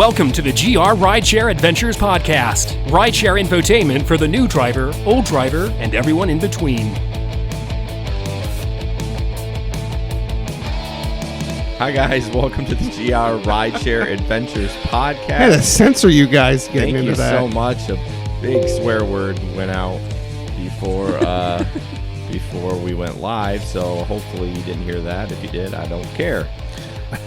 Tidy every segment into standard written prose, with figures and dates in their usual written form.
Welcome to the GR Rideshare Adventures Podcast. Rideshare infotainment for the new driver, old driver, and everyone in between. Hi guys, welcome to the GR Rideshare Adventures Podcast. I had to censor you guys getting into that. Thank you so much. A big swear word went out before before we went live, so hopefully you didn't hear that. If you did, I don't care.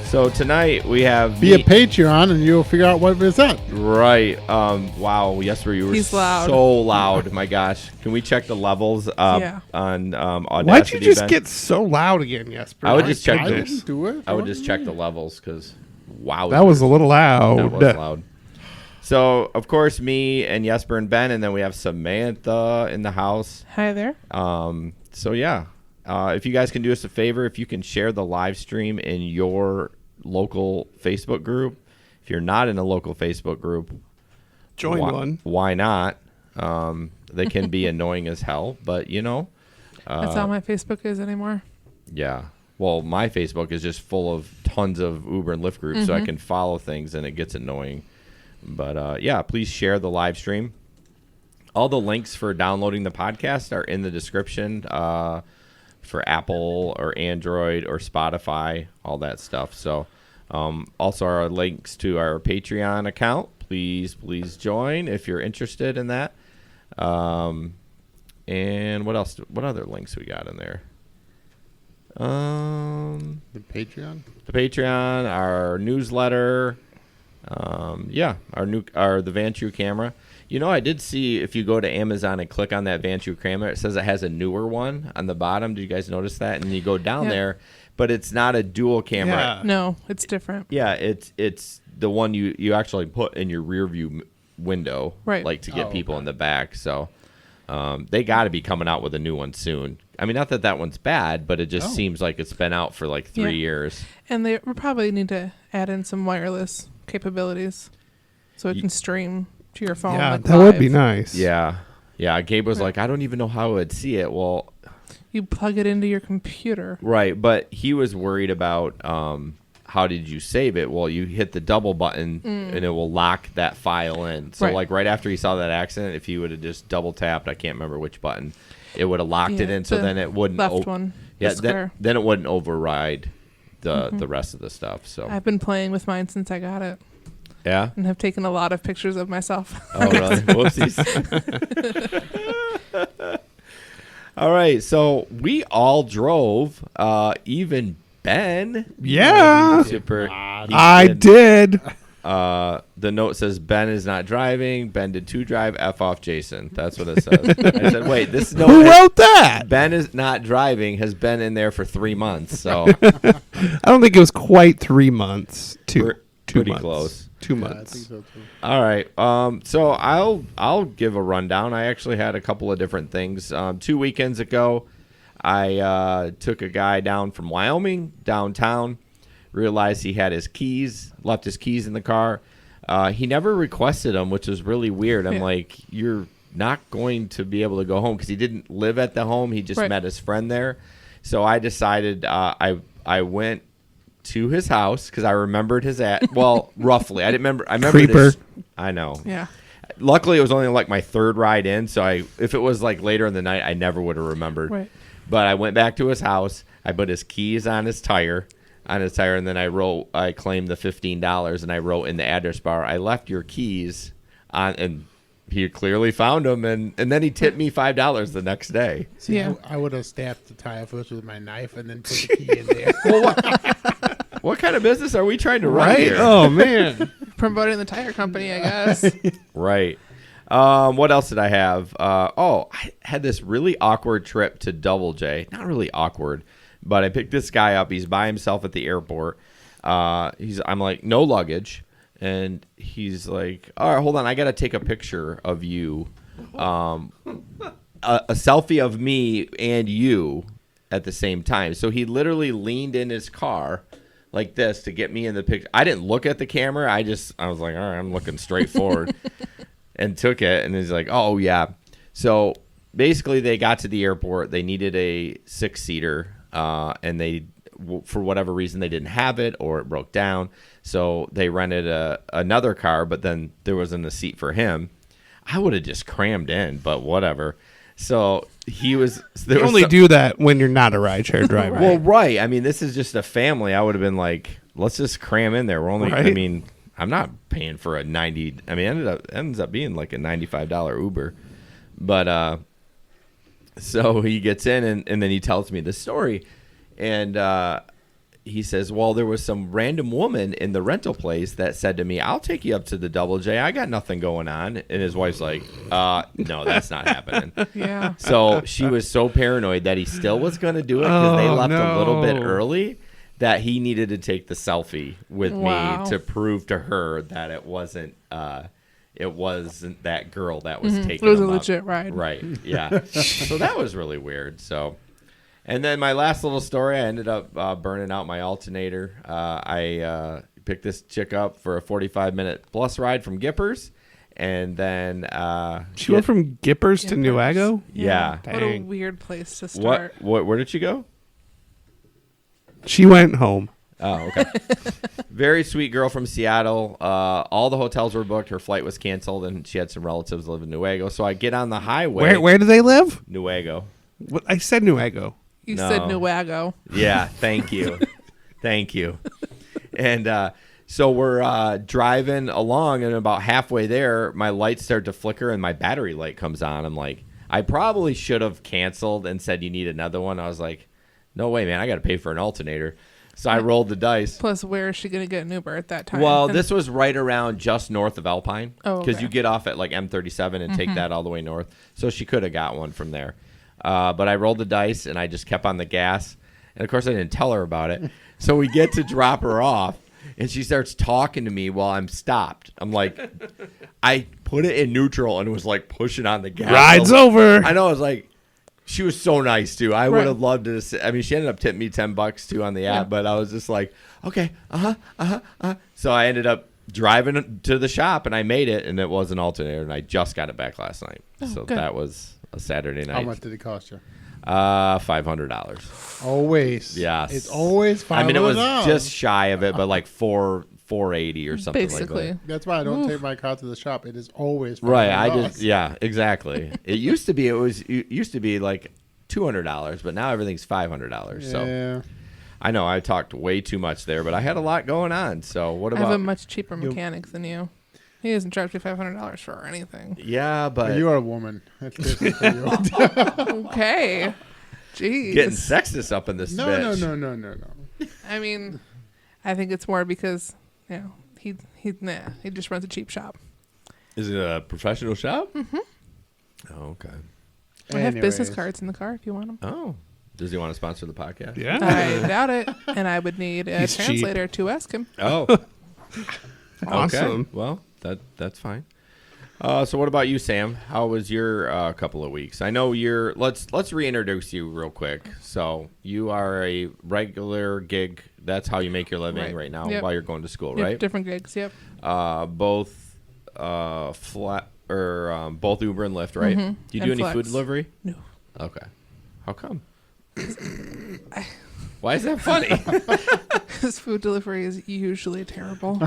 So tonight we have Be a Patreon and you'll figure out what it's at. Right. Wow. Jesper, you were He's loud. so loud. My gosh. Can we check the levels Yeah. on Audacity? Why'd you just Ben? get so loud again, Jesper? I would just check I this. didn't do it. I would just check the levels because wow. That was a little loud. That was loud. So, of course, me and Jesper and Ben, and then we have Samantha in the house. Hi there. So, yeah. If you guys can do us a favor, if you can share the live stream in your local Facebook group. If you're not in a local Facebook group, Join one. Why not? They can be annoying as hell, but, you know. That's how my Facebook is anymore. Yeah. Well, my Facebook is just full of tons of Uber and Lyft groups, so I can follow things, and it gets annoying. But, yeah, please share the live stream. All the links for downloading the podcast are in the description for Apple or Android or Spotify, all that stuff. So also our links to our Patreon account. Please join if you're interested in that. And what else? What other links we got in there? The Patreon? The Patreon, our newsletter. The Vanture camera. You know, I did see if you go to Amazon and click on that Vanture camera, it says it has a newer one on the bottom. Did you guys notice that? And you go down there, but it's not a dual camera. Yeah. No, it's different. Yeah, it's the one you actually put in your rear view window, Right. like to get people in the back. So they got to be coming out with a new one soon. I mean, not that one's bad, but it just seems like it's been out for like 3 years. And they probably need to add in some wireless capabilities so it can stream to your phone. Yeah, like that would be live. nice. Yeah. Gabe was like, I don't even know how I would see it. Well, You plug it into your computer. right, but he was worried about how did you save it? Well, you hit the double button and it will lock that file in. So like right after he saw that accident, if he would have just double tapped, I can't remember which button, it would have locked it in. So then it wouldn't. Left one. Yeah, The square. then it wouldn't override the rest of the stuff. So I've been playing with mine since I got it yeah. and have taken a lot of pictures of myself. Oh really? Whoopsies. All right, so we all drove. Even Ben. Yeah. Super. I did. The note says Ben is not driving. Ben did 2 drive. F off Jason. That's what it says. I said, wait, this note. Who wrote that? Ben is not driving has been in there for 3 months. So I don't think it was quite 3 months. Two pretty months. close. 2 I months. think so too. All right. So I'll give a rundown. I actually had a couple of different things. 2 weekends ago, I took a guy down from Wyoming downtown. Realized he had his keys, left his keys in the car. He never requested them, which was really weird. I'm like, you're not going to be able to go home because he didn't live at the home. He just met his friend there. So I decided I went to his house because I remembered his roughly. I didn't remember. I remember Creeper. this. I know. Yeah. Luckily, it was only like my 3rd ride in. So if it was like later in the night, I never would have remembered. Right. But I went back to his house. I put his keys on his tire, and then I claimed the $15, and I wrote in the address bar, I left your keys on, and he clearly found them, and then he tipped me $5 the next day. See, Yeah. I would have stabbed the tire first with my knife and then put the key in there. What kind of business are we trying to run Right? here? Oh, man. Promoting the tire company, I guess. Right. What else did I have? I had this really awkward trip to Double J. Not really awkward, but I picked this guy up. He's by himself at the airport. I'm like, no luggage. And he's like, all right, hold on. I got to take a picture of you. A selfie of me and you at the same time. So he literally leaned in his car like this to get me in the picture. I didn't look at the camera. I was like, all right, I'm looking straight forward. And took it, and he's like, oh, yeah. So basically they got to the airport. They needed a 6-seater, and they for whatever reason they didn't have it or it broke down. So they rented another car, but then there wasn't a seat for him. I would have just crammed in, but whatever. So he was. You only do that when you're not a rideshare driver. Well, right. I mean, this is just a family. I would have been like, let's just cram in there. We're only. Right. I mean, I'm not paying for a 90. I mean, it ends up being like a $95 Uber, but so he gets in and then he tells me the story, and he says, well, there was some random woman in the rental place that said to me, I'll take you up to the Double J. I got nothing going on. And his wife's like, no, that's not happening. Yeah. So she was so paranoid that he still was going to do it because they left a little bit early, that he needed to take the selfie with me to prove to her that it wasn't that girl that was taking It was him a up. legit ride. Right. Yeah. So that was really weird. So. And then my last little story, I ended up burning out my alternator. I picked this chick up for a 45-minute bus ride from Gippers, and then She went from Gippers to Newaggo? Yeah. What a Dang. weird place to start. Where did she go? She went home. Oh, okay. Very sweet girl from Seattle. All the hotels were booked. Her flight was canceled, and she had some relatives live in Newaggo. So I get on the highway. Where do they live? Newaggo. What, I said Newaggo. You No. said Newaggo. Yeah, thank you. Thank you. And so we're driving along, and about halfway there, my lights start to flicker, and my battery light comes on. I'm like, I probably should have canceled and said you need another one. I was like, no way, man. I got to pay for an alternator. So I rolled the dice. Plus, where is she going to get an Uber at that time? Well, And- this was right around just north of Alpine. Oh, Because okay. you get off at like M37 and take that all the way north. So she could have got one from there. But I rolled the dice, and I just kept on the gas. And, of course, I didn't tell her about it. So we get to drop her off, and she starts talking to me while I'm stopped. I'm like, I put it in neutral and was like pushing on the gas. Ride's over. I know. I was like, she was so nice, too. I would Right. have loved to. I mean, she ended up tipping me $10 too on the app, but I was just like, okay, So I ended up driving to the shop, and I made it, and it was an alternator, and I just got it back last night. So good. that was a Saturday night. How much did it cost you? $500. Always. Yes. It's always $500. I mean, it was just shy of it, but like $480 or something basically. like that. That's why I don't take my car to the shop. It is always $500. Right. Yeah, exactly. It used to be like $200, but now everything's $500. So Yeah. I know I talked way too much there, but I had a lot going on. So what I have a about? much cheaper mechanic than you. He doesn't charge me $500 for anything. Yeah, but You are a woman. That's different for you. Okay. Jeez. getting sexist up in this No. I mean, I think it's more because, you know, he just runs a cheap shop. Is it a professional shop? Mm-hmm. Oh, okay. I have business Anyways. cards in the car if you want them. Oh, does he want to sponsor the podcast? Yeah. I doubt it. And I would need a He's cheap. translator to ask him. Oh, Awesome. Okay. Well, that's fine. So what about you, Sam? How was your couple of weeks? I know you're. Let's reintroduce you real quick. So you are a regular gig. That's how you make your living right now Yep. while you're going to school, Yep, right? different gigs, yep. Both flat or both Uber and Lyft, right? Do you do And any food Flex. delivery? No. Okay. How come? Why is that funny? Because food delivery is usually terrible.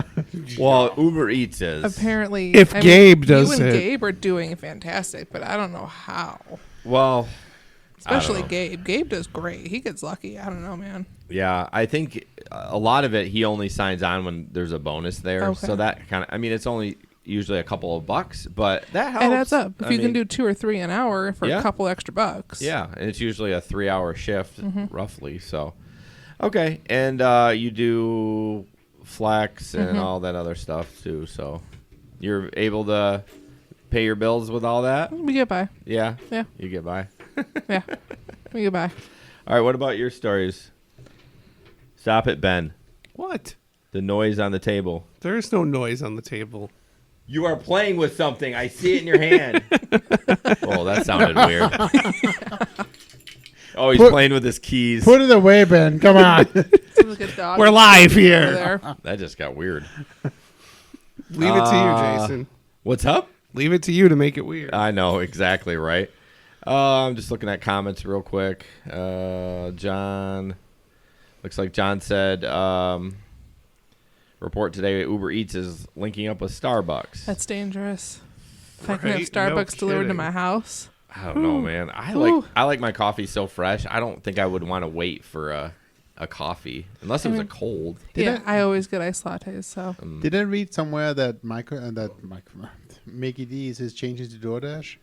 Well, Uber Eats is. Apparently. If Gabe does you and it. Gabe are doing fantastic, but I don't know how. Well, Especially know. Gabe. Gabe does great. He gets lucky. I don't know, man. yeah, I think a lot of it he only signs on when there's a bonus there. Okay. So that kind of, I mean, it's only usually a couple of bucks, but that helps. It adds up. If I you can mean, do 2 or 3 an hour for Yeah. a couple extra bucks. Yeah, and it's usually a 3-hour shift, roughly. So, okay, and you do flex and all that other stuff too. So, you're able to pay your bills with all that. We get by. Yeah, Yeah. you get by. Yeah. We get by. All right, what about your stories? Stop it, Ben. What? The noise on the table. There is no noise on the table. You are playing with something. I see it in your hand. Oh, that sounded weird. Oh, he's playing with his keys. Put it away, Ben. Come on. Sounds like a dog We're live over here. there. That just got weird. Leave it to you, Jason. What's up? Leave it to you to make it weird. I know, exactly right. I'm just looking at comments real quick. John Looks like John said, report today Uber Eats is linking up with Starbucks. That's dangerous. If I can have Right? Starbucks No delivered to kidding. my house. I don't know, man. I like my coffee so fresh. I don't think I would want to wait for a coffee unless it was a cold. I always get iced lattes. So Did I read somewhere that Mickey D's is changing to DoorDash?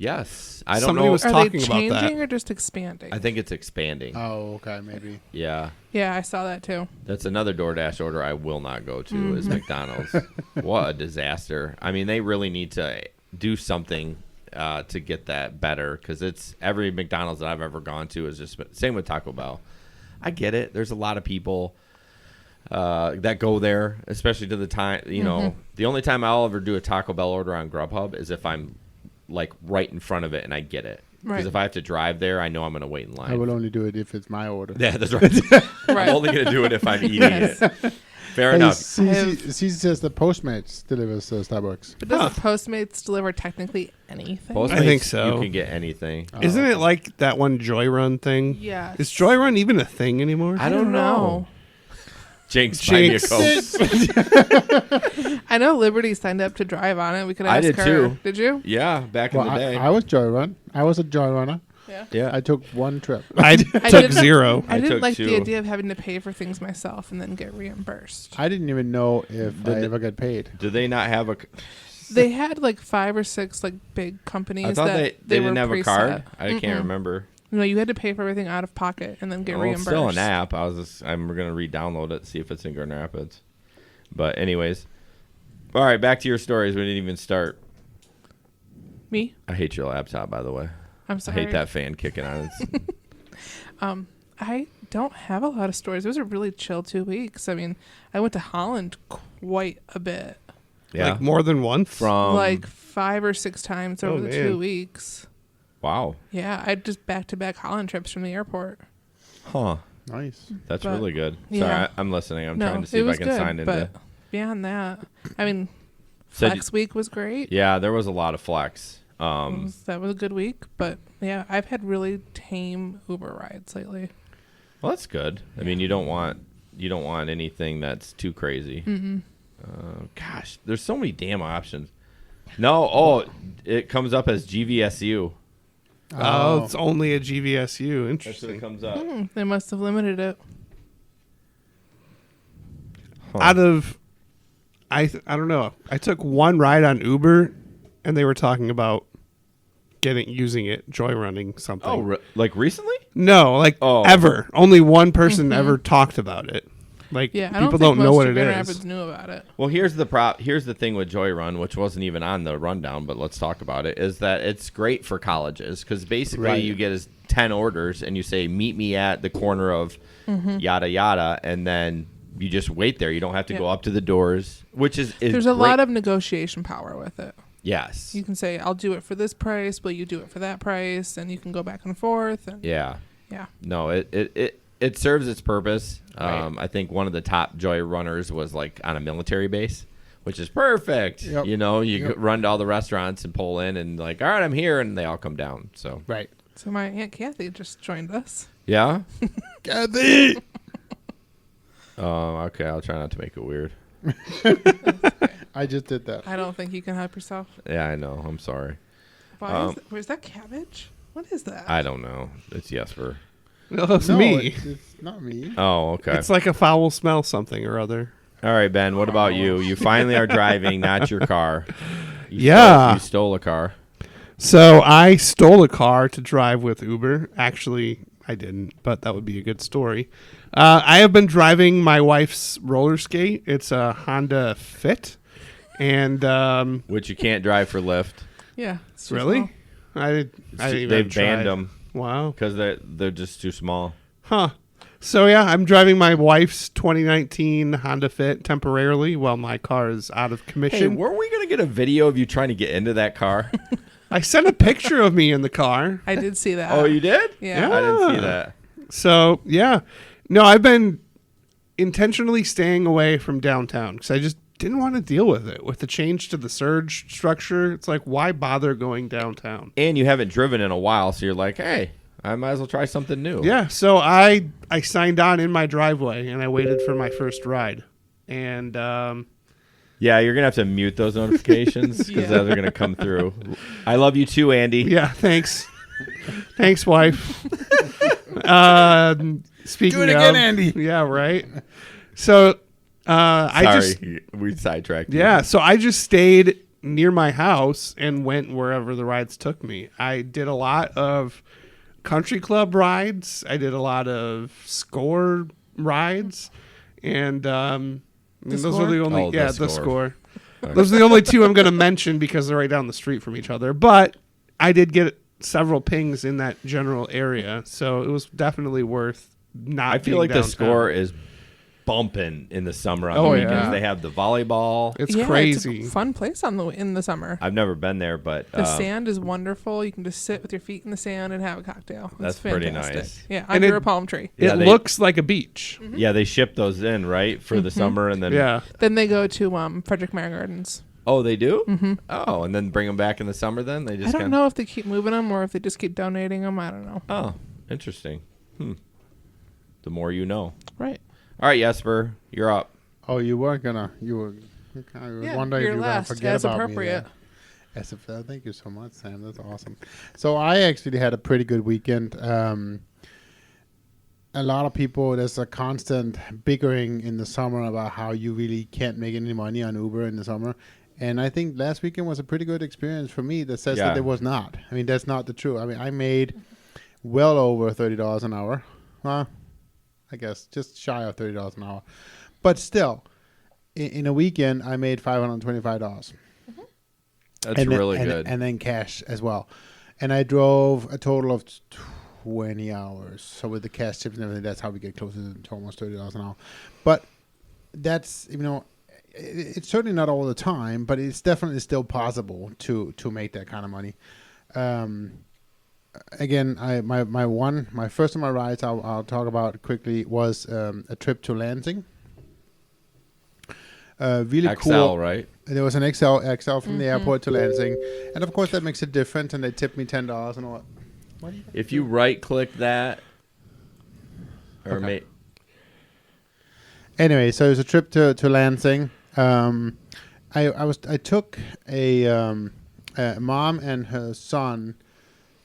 Yes, I don't Somebody know. was are they talking about that. changing or just expanding? I think it's expanding. Oh, okay, maybe. Yeah, Yeah, I saw that too. that's another DoorDash order I will not go to is McDonald's. What a disaster! I mean, they really need to do something to get that better because it's every McDonald's that I've ever gone to is just same with Taco Bell. I get it. There's a lot of people that go there, especially to the time. You know, the only time I'll ever do a Taco Bell order on Grubhub is if I'm like right in front of it and I get it. Because Right. if I have to drive there, I know I'm going to wait in line. I will only do it if it's my order. Yeah, that's right. Right. I'm only going to do it if I'm eating Yes. it. Fair Hey, enough. Cece says the Postmates delivers Starbucks. But doesn't Postmates deliver technically anything? Postmates, I think so. You can get anything. Isn't it like that one Joy Run thing? Yes. Is Joy Run even a thing anymore? I don't know. Jinx, Jinx. buy me a Coke. I know Liberty signed up to drive on it. We could ask I did her. too. Did you? Yeah, back in Well, the day. I was Joy Run. I was a Joy Runner. Yeah. yeah. I took one trip. I I took did- 0. I I didn't took like 2. the idea of having to pay for things myself and then get reimbursed. I didn't even know if I Did- ever got paid. Do they not have a? They had like 5 or 6 like big companies. I thought that they were didn't have a preset. card. I can't remember. No, you had to pay for everything out of pocket and then get Well, it's reimbursed. still an app. I'm gonna re-download it, see if it's in Grand Rapids. But anyways, all right. Back to your stories. We didn't even start. Me? I hate your laptop, by the way. I'm I sorry. hate that fan kicking on. It's, I don't have a lot of stories. It was a really chill 2 weeks. I mean, I went to Holland quite a bit. yeah. Like more than once? From like 5 or 6 times over the man. 2 weeks. wow. Yeah, I just back-to-back Holland trips from the airport. Huh. Nice. That's But, really good. yeah. Sorry, I'm listening. I'm No, trying to see it if I was can good, sign into. but beyond that, I mean, So Flex Week was great. Yeah, there was a lot of flex. That was a good week, but yeah, I've had really tame Uber rides lately. Well, that's good. I mean, you don't want anything that's too crazy. Gosh, there's so many damn options. No, it comes up as GVSU. Oh, it's only a GVSU. That's what Interesting. it comes up. They must have limited it. Huh. Out of, I don't know. I took one ride on Uber, and they were talking about using it, joy running something. Oh, like recently? No, like Oh. ever. Only one person ever talked about it. Like Yeah, I people don't think don't know most what of it Grand is. Rapids knew about it. Well, here's the thing with Joy Run, which wasn't even on the rundown, but let's talk about it. Is that it's great for colleges because basically Right. you get 10 orders and you say meet me at the corner of yada yada, and then you just wait there. You don't have to Yeah. go up to the doors, which is There's a great. lot of negotiation power with it. yes, You can say, I'll do it for this price, will you do it for that price? And you can go back and forth. And yeah. yeah. No, it serves its purpose. Right. I think one of the top Joy runners was like on a military base, which is perfect. Yep. You know, you Yep. run to all the restaurants and pull in and like, all right, I'm here, and they all come down. So Right. So my Aunt Kathy just joined us. yeah. Kathy! Oh, okay. I'll try not to make it weird. I just did that. I don't think you can help yourself. Yeah, I know. I'm sorry. Where's that cabbage? What is that? I don't know. It's Jesper. No, it's No, me. it's not me. Oh, okay. It's like a foul smell something or other. All right, Ben. What about you? You finally are driving, not your car. You stole a car. So I stole a car to drive with Uber. Actually, I didn't, but that would be a good story. I have been driving my wife's roller skate. It's a Honda Fit. And Which you can't drive for Lyft Yeah. it's too really? small. I didn't even They've try. banned them Wow. because they're just too small. Huh. So yeah, I'm driving my wife's 2019 Honda Fit temporarily while my car is out of Hey, commission. weren't we gonna get a video of you trying to get into that car? I sent a picture of me in the car. I did see that. Oh, you did? Yeah. I didn't see that. So yeah, no, I've been intentionally staying away from downtown because I just didn't want to deal with it. With the change to the surge structure, it's like, why bother going downtown? And you haven't driven in a while, so you're like, hey, I might as well try something new. Yeah, so I signed on in my driveway and I waited for my first ride, and Yeah, you're gonna have to mute those notifications because they're gonna come through. I love you too, Andy. yeah, thanks, thanks, wife. Speaking Do it again, of, Andy. Yeah, right. So Sorry, we sidetracked. you. Yeah, so I just stayed near my house and went wherever the rides took me. I did a lot of country club rides. I did a lot of score rides, and those are the only the score. Those are the only two I'm going to mention because they're right down the street from each other. But I did get several pings in that general area, so it was definitely worth not. I feel being like downtown. the score is bumping in the summer on Oh, the yeah. weekends. They have the volleyball. It's Yeah, crazy. It's a fun place in the summer. I've never been there, but The sand is wonderful. You can just sit with your feet in the sand and have a cocktail. It's That's pretty fantastic. nice. Yeah, And under it- a palm tree. Yeah, It they- looks like a beach. yeah, they ship those in right for the summer, and then Yeah. Then they go to Frederick Meyer Gardens. Oh, they do. Mm-hmm. Oh, and then bring them back in the summer. Then they just I don't know if they keep moving them or if they just keep donating them. I don't know. Oh, interesting. The more you know. Right. All right, Jesper, you're up. Oh, you weren't gonna. You were. I was Yeah, wondering if you're you were gonna last, forget as about appropriate. me. As if, thank you so much, Sam. That's awesome. So I actually had a pretty good weekend. A lot of people, there's a constant bickering in the summer about how you really can't make any money on Uber in the summer. And I think last weekend was a pretty good experience for me that says that Yeah. it was not. I mean, that's not the truth. I mean, I made well over $30 an hour. Well, I guess just shy of $30 an hour. But still, in a weekend, I made $525. That's really good. And then cash as well. And I drove a total of 20 hours. So with the cash tips and everything, that's how we get closer to almost $30 an hour. But that's, it's certainly not all the time, but it's definitely still possible to make that kind of money. Again, my first of my rides I'll talk about quickly was a trip to Lansing. Really XL, cool. right? There was an XL from the airport to Lansing, and of course that makes it different. And they tipped me $10 and all. What do you think? If you right-click that, or Okay. Anyway, so it was a trip to Lansing. I took a mom and her son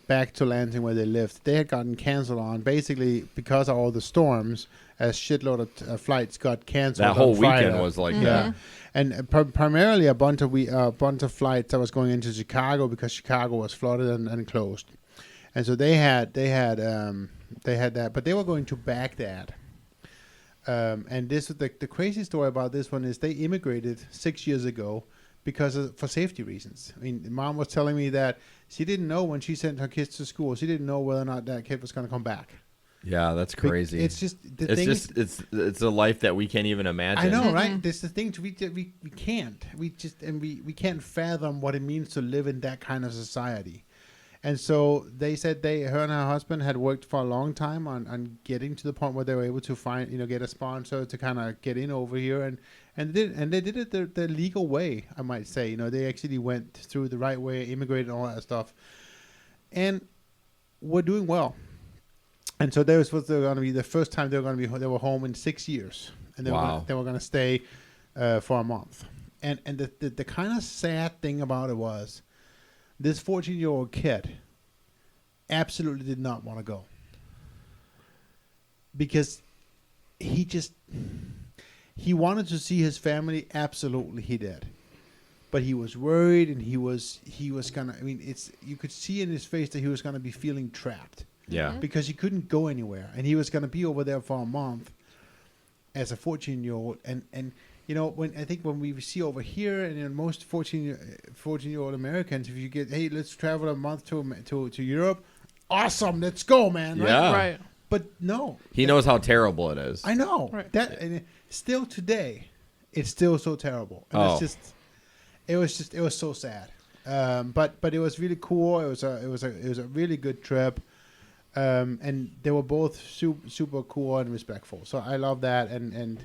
back to Lansing where they lived. They had gotten canceled on basically because of all the storms. A shitload of flights got canceled. that whole on Friday. weekend was like Yeah, that. and primarily a bunch of flights that was going into Chicago because Chicago was flooded and closed, and so they had that, but they were going to Baghdad. And this the crazy story about this one is they immigrated 6 years ago for safety reasons. I mean, mom was telling me that she didn't know when she sent her kids to school, she didn't know whether or not that kid was going to come back. Yeah, that's crazy. It's just the it's thing. just it's a life that we can't even imagine. I know, right? This is the thing. We can't. We can't fathom what it means to live in that kind of society. And so they said her and her husband had worked for a long time on getting to the point where they were able to find, get a sponsor to kind of get in over here, and they did it the legal way, I might say. They actually went through the right way, immigrated, and all that stuff, and we're doing well. And so this was going to be the first time they were home in 6 years, and they were going to stay for a month. And the kind of sad thing about it was, this 14-year-old kid absolutely did not want to go because he wanted to see his family. Absolutely, he did, but he was worried, and he was gonna. I mean, you could see in his face that he was gonna be feeling trapped. Yeah. Because he couldn't go anywhere, and he was gonna be over there for a month as a 14-year-old, and when we see over here, and in most 14-year-old Americans, if you get, hey, let's travel a month to Europe, awesome, let's go, man. Right? Yeah. Right. But no, He knows how terrible it is. I know Right. and still today, it's still so terrible. And it was so sad. But it was really cool. It was a really good trip. And they were both super cool and respectful. So I love that. And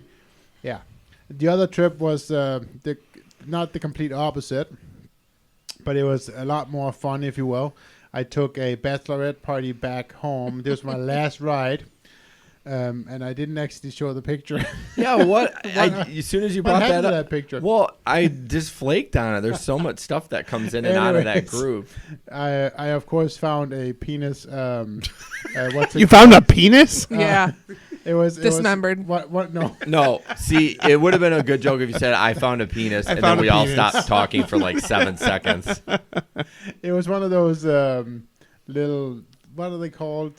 yeah. The other trip was not the complete opposite, but it was a lot more fun, if you will. I took a bachelorette party back home. This was my last ride. And I didn't actually show the picture. Yeah, what? As soon as you brought that up, that picture? well, I just flaked on it. There's so much stuff that comes in and out of that Anyways, group. I of course found a penis. What's it You found a penis? Yeah. It was Dismembered. What? No. No, see, it would have been a good joke if you said, I found a penis, and then found we a all penis. stopped talking for like 7 seconds. It was one of those little. What are they called?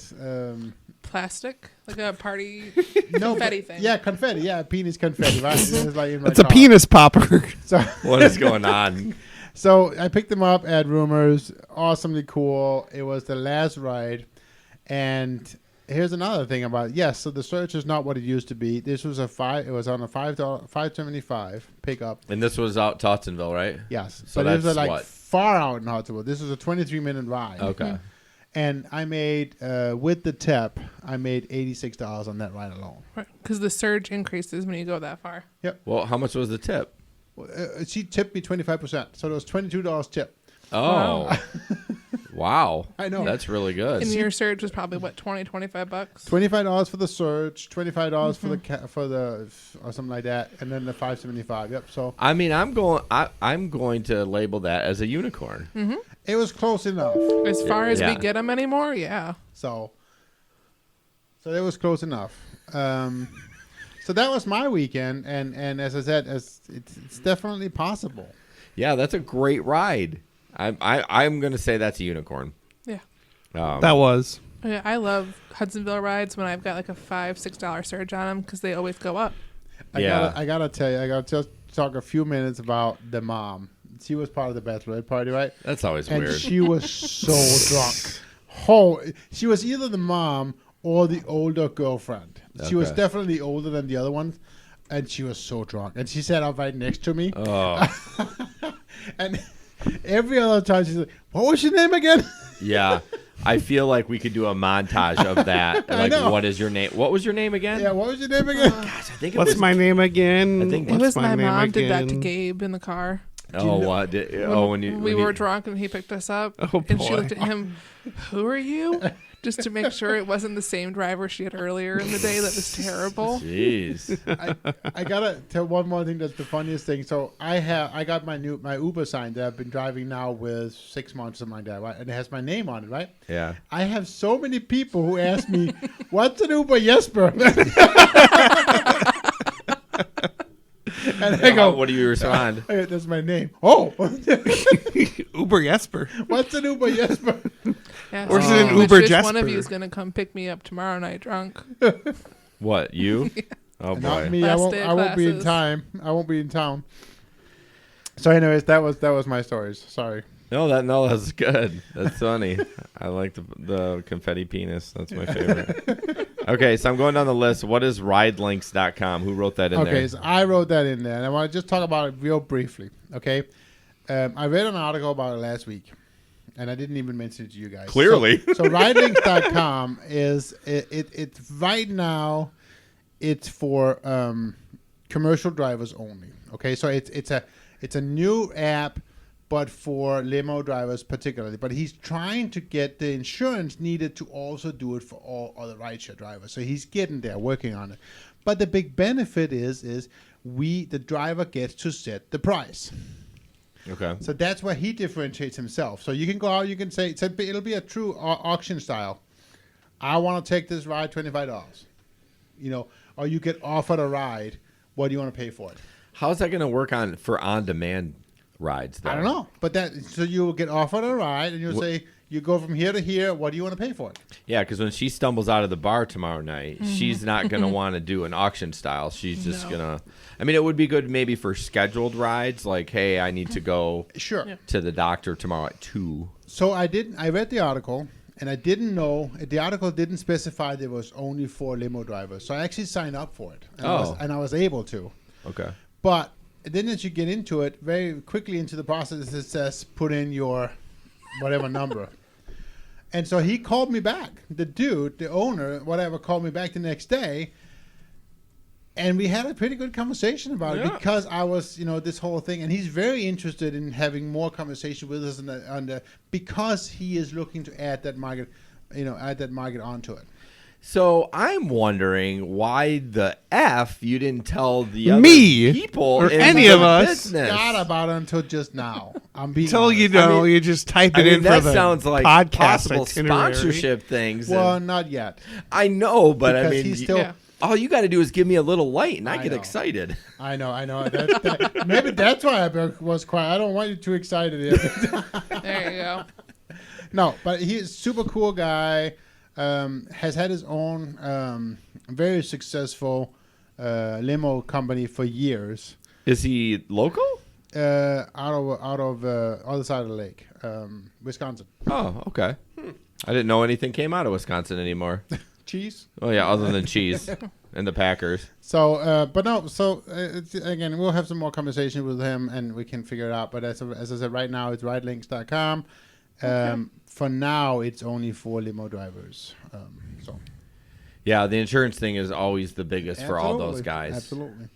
Plastic, like a party No, confetti thing. Yeah, confetti. Yeah, penis confetti. Right? It was like in my It's a car. penis popper. So, What is going on? so I picked them up at Rumors. Awesomely cool. It was the last ride, and here's another thing about it. Yes. So the Surge is not what it used to be. This was It was on a $5.75 pickup. And this was out Tottenville, right? Yes. So but it was that's like what? far out in Hollywood. This was a 23-minute ride. Okay. And I made with the tip, I made $86 on that ride alone. Because the surge increases when you go that far. Well, how much was the tip? She tipped me 25%, so it was $22 tip. Oh. Wow. I know. That's really good. And your surge was probably what, $25? $25 for the Surge, $25 for the or something like that, and then the $5.75. Yep. So I mean, I'm going to label that as a unicorn. it was close enough. As far as Yeah. we get them anymore, yeah. So it was close enough. So that was my weekend, and as I said, it's definitely possible. Yeah, that's a great ride. I'm going to say that's a unicorn. Yeah. That was. Yeah, I love Hudsonville rides when I've got like a $5-6 surge on them because they always go up. I gotta tell you, I gotta just talk a few minutes about the mom. She was part of the bachelorette party, right? That's always And weird. she was so drunk. She was either the mom or the older girlfriend. She was Okay. definitely older than the other ones, and she was so drunk. And she sat up right next to me. Oh, And every other time she's like, "What was your name again?" yeah. I feel like we could do a montage of that. I Like, know. what is your name? What was your name again? Yeah, what was your name again? Gosh, I think it What's was. my name again? I think It What's was my name mom did that to again? Gabe in the car. Oh, what? When we were drunk and he picked us up. Oh, and she boy. looked at him, "Who are you?" Just to make sure it wasn't the same driver she had earlier in the day that was terrible. Jeez. I gotta tell one more thing. That's the funniest thing. So I got my Uber sign that I've been driving now with 6 months, something like that, right? And it has my name on it, right? Yeah. I have so many people who ask me, "What's an Uber Jesper?" And I go, What do you respond? "Hey, that's my name." "Oh, Uber Jesper. what's an Uber Jesper?" Yeah, Or is it an I Uber wish one of Jesper? you is going to come pick me up tomorrow night drunk. What, you? Oh, boy. Not me. Last day of I won't be in classes. time. I won't be in town. So, anyways, that was my stories. Sorry. No, that's good. That's funny. I like the confetti penis. That's my favorite. Okay, so I'm going down the list. What is ridelinks.com? Who wrote that in Okay, there? so I wrote that in there, and I want to just talk about it real briefly. Okay, I read an article about it last week, and I didn't even mention it to you guys. Clearly. So ridelinks.com is it's right now. It's for commercial drivers only. Okay, so it's a new app, but for limo drivers particularly. But he's trying to get the insurance needed to also do it for all other rideshare drivers. So he's getting there, working on it. But the big benefit is the driver gets to set the price. Okay. So that's where he differentiates himself. So you can go out, you can say, it'll be a true auction style. I want to take this ride, $25. Or you get offered a ride. What do you want to pay for it? How's that going to work for on-demand rides, though? I don't know. But so you will get offered a ride, and you'll say, you go from here to here. What do you want to pay for it? Yeah, because when she stumbles out of the bar tomorrow night, she's not going to want to do an auction style. She's just going to... I mean, it would be good maybe for scheduled rides, like, hey, I need to go Sure. Yeah. to the doctor tomorrow at 2. So I read the article, and I didn't know, the article didn't specify that it was only for limo drivers. So I actually signed up for it. And I was able to. Okay. But then as you get into it, very quickly into the process, it says put in your whatever number. And so he called me back. The dude, the owner, whatever, called me back the next day. And we had a pretty good conversation about it because I was, this whole thing, and he's very interested in having more conversation with us because he is looking to add that market, onto it. So I'm wondering why the F you didn't tell the other Me people or in any the of us. business. Forgot about it until just now. I'm being Until honest. you just type it in that for the sounds like podcast possible itinerary. sponsorship things. Well, not yet. I know, but Because I mean, he's still. Yeah. all you got to do is give me a little light, and I get know. excited. I know. Maybe that's why I was quiet. I don't want you too excited yet. There you go. No, but he's a super cool guy. Has had his own very successful limo company for years. Is he local? Out of other side of the lake, Wisconsin. Oh, okay. I didn't know anything came out of Wisconsin anymore. Cheese. Oh yeah, other than cheese and the Packers. So, but no. So again, we'll have some more conversation with him, and we can figure it out. But as I said, right now it's ridelinks.com. For now, it's only for limo drivers. So. Yeah, the insurance thing is always the biggest for all those guys. Absolutely.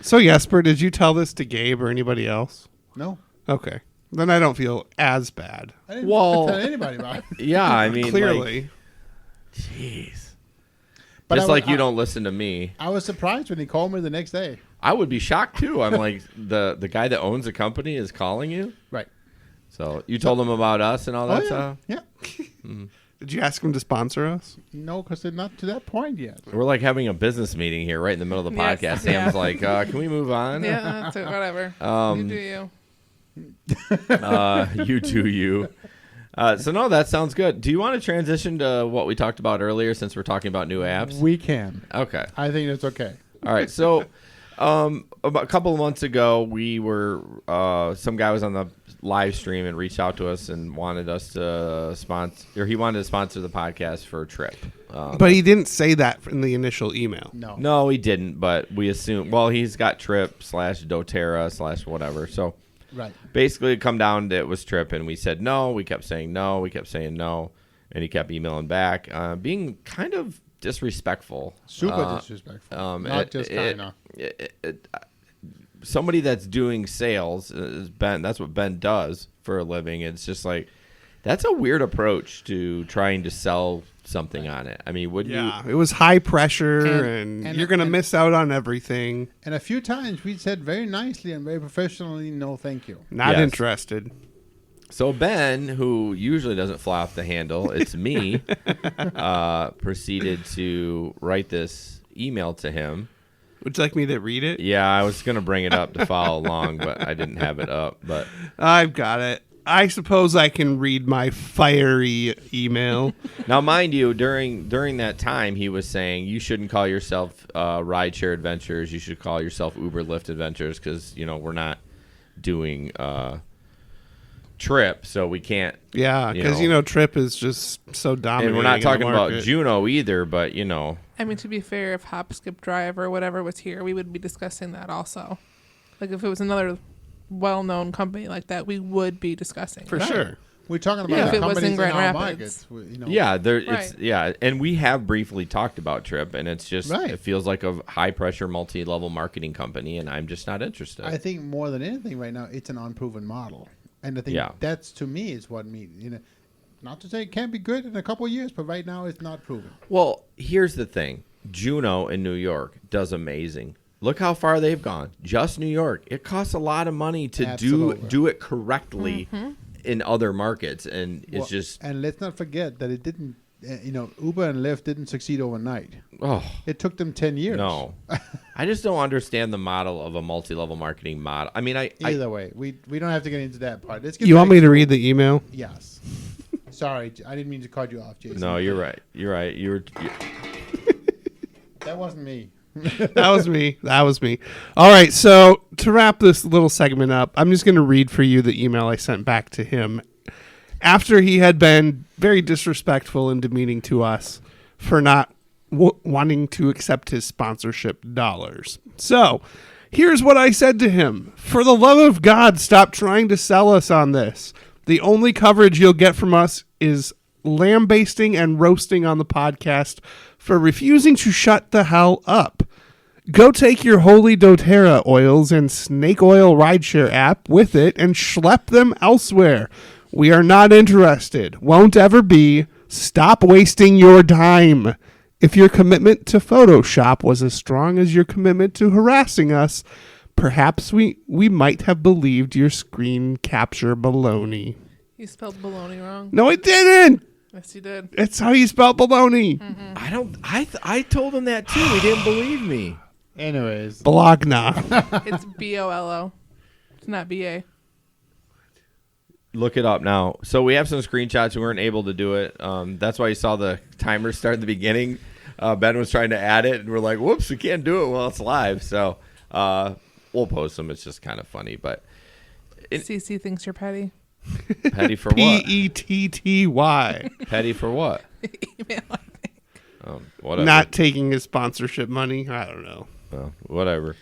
So Jesper, did you tell this to Gabe or anybody else? No. Okay. Then I don't feel as bad. I didn't Well- tell anybody about it. Yeah, I mean, Clearly. jeez. But Just I like was- you don't listen to me. I was surprised when he called me the next day. I would be shocked too. I'm like, the guy that owns the company is calling you? Right. So you told him about us and all that stuff? Yeah. Did you ask him to sponsor us? No, because they're not to that point yet. We're like having a business meeting here right in the middle of the Yes, podcast. yeah. Sam's like, can we move on? Yeah, that's it. Whatever. You do you. You do you. So no, that sounds good. Do you want to transition to what we talked about earlier since we're talking about new apps? We can. Okay. I think that's okay. All right. So about a couple of months ago, we were some guy was on the live stream and reached out to us and wanted us to sponsor, or he wanted to sponsor the podcast for a trip. But he didn't say that in the initial email. No, he didn't. But we assume. Well, he's got Trip / doTERRA / whatever. So Right. basically, it come down to it was Trip, and we said no. We kept saying no. We kept saying no, and he kept emailing back, being kind of disrespectful. Super disrespectful. Not just kind of. Somebody that's doing sales is Ben. That's what Ben does for a living. It's just like that's a weird approach to trying to sell something on it. I mean, wouldn't you? It was high pressure, and and- you're going to and- miss out on everything. And a few times we said very nicely and very professionally, no, thank you. Not Yes. interested. So Ben, who usually doesn't fly off the handle, it's me, proceeded to write this email to him. Would you like me to read it? Yeah, I was going to bring it up to follow along, but I didn't have it up. But I've got it. I suppose I can read my fiery email. now, mind you, during that time, he was saying you shouldn't call yourself Rideshare Adventures. You should call yourself Uber Lyft Adventures because we're not doing Trip, so we can't. Yeah, because Trip is just so dominant. And we're not talking about Juno either, but I mean, to be fair, if Hop, Skip, Drive or whatever was here, we would be discussing that also. Like if it was another well-known company like that, we would be discussing for it. sure. We're talking about If the it was companies in in Grand our Rapids. markets. Yeah, Right. and we have briefly talked about Trip, and it's just Right. it feels like a high pressure multi-level marketing company, and I'm just not interested. I think more than anything right now, it's an unproven model. And I think that's, to me, is what not to say it can't be good in a couple of years, but right now it's not proven. Well, here's the thing: Juno in New York does amazing. Look how far they've gone. Just New York. It costs a lot of money to Absolutely. do it correctly in other markets, and it's just And let's not forget that it didn't. Uber and Lyft didn't succeed overnight. oh. It took them 10 years. No, I just don't understand the model of a multi-level marketing model. I mean, Either way, we don't have to get into that part. Let's get You want back me to read the email? Yes. Sorry, I didn't mean to cut you off, Jason. no, you're right. You're right. That wasn't me. That was me. That was me. All right. So to wrap this little segment up, I'm just going to read for you the email I sent back to him after he had been very disrespectful and demeaning to us for not wanting to accept his sponsorship dollars. So here's what I said to him. For the love of God, stop trying to sell us on this. The only coverage you'll get from us is lambasting and roasting on the podcast for refusing to shut the hell up. Go take your Holy doTERRA oils and snake oil rideshare app with it and schlep them elsewhere. We are not interested. Won't ever be. Stop wasting your time. If your commitment to Photoshop was as strong as your commitment to harassing us, perhaps we might have believed your screen capture baloney. You spelled baloney wrong. No, it didn't. Yes, you did. It's how you spell baloney. I told him that too. He didn't believe me. Anyways, Bologna. It's BOLO. It's not BA. Look it up now. So we have some screenshots. We weren't able to do it. That's why you saw the timer start at the beginning. Ben was trying to add it, and we're like, whoops, we can't do it while it's live. So we'll post them. It's just kind of funny. But CC thinks you're petty. petty for what? Petty. Petty for what? Email, I think. Whatever. Not taking his sponsorship money. I don't know. Whatever.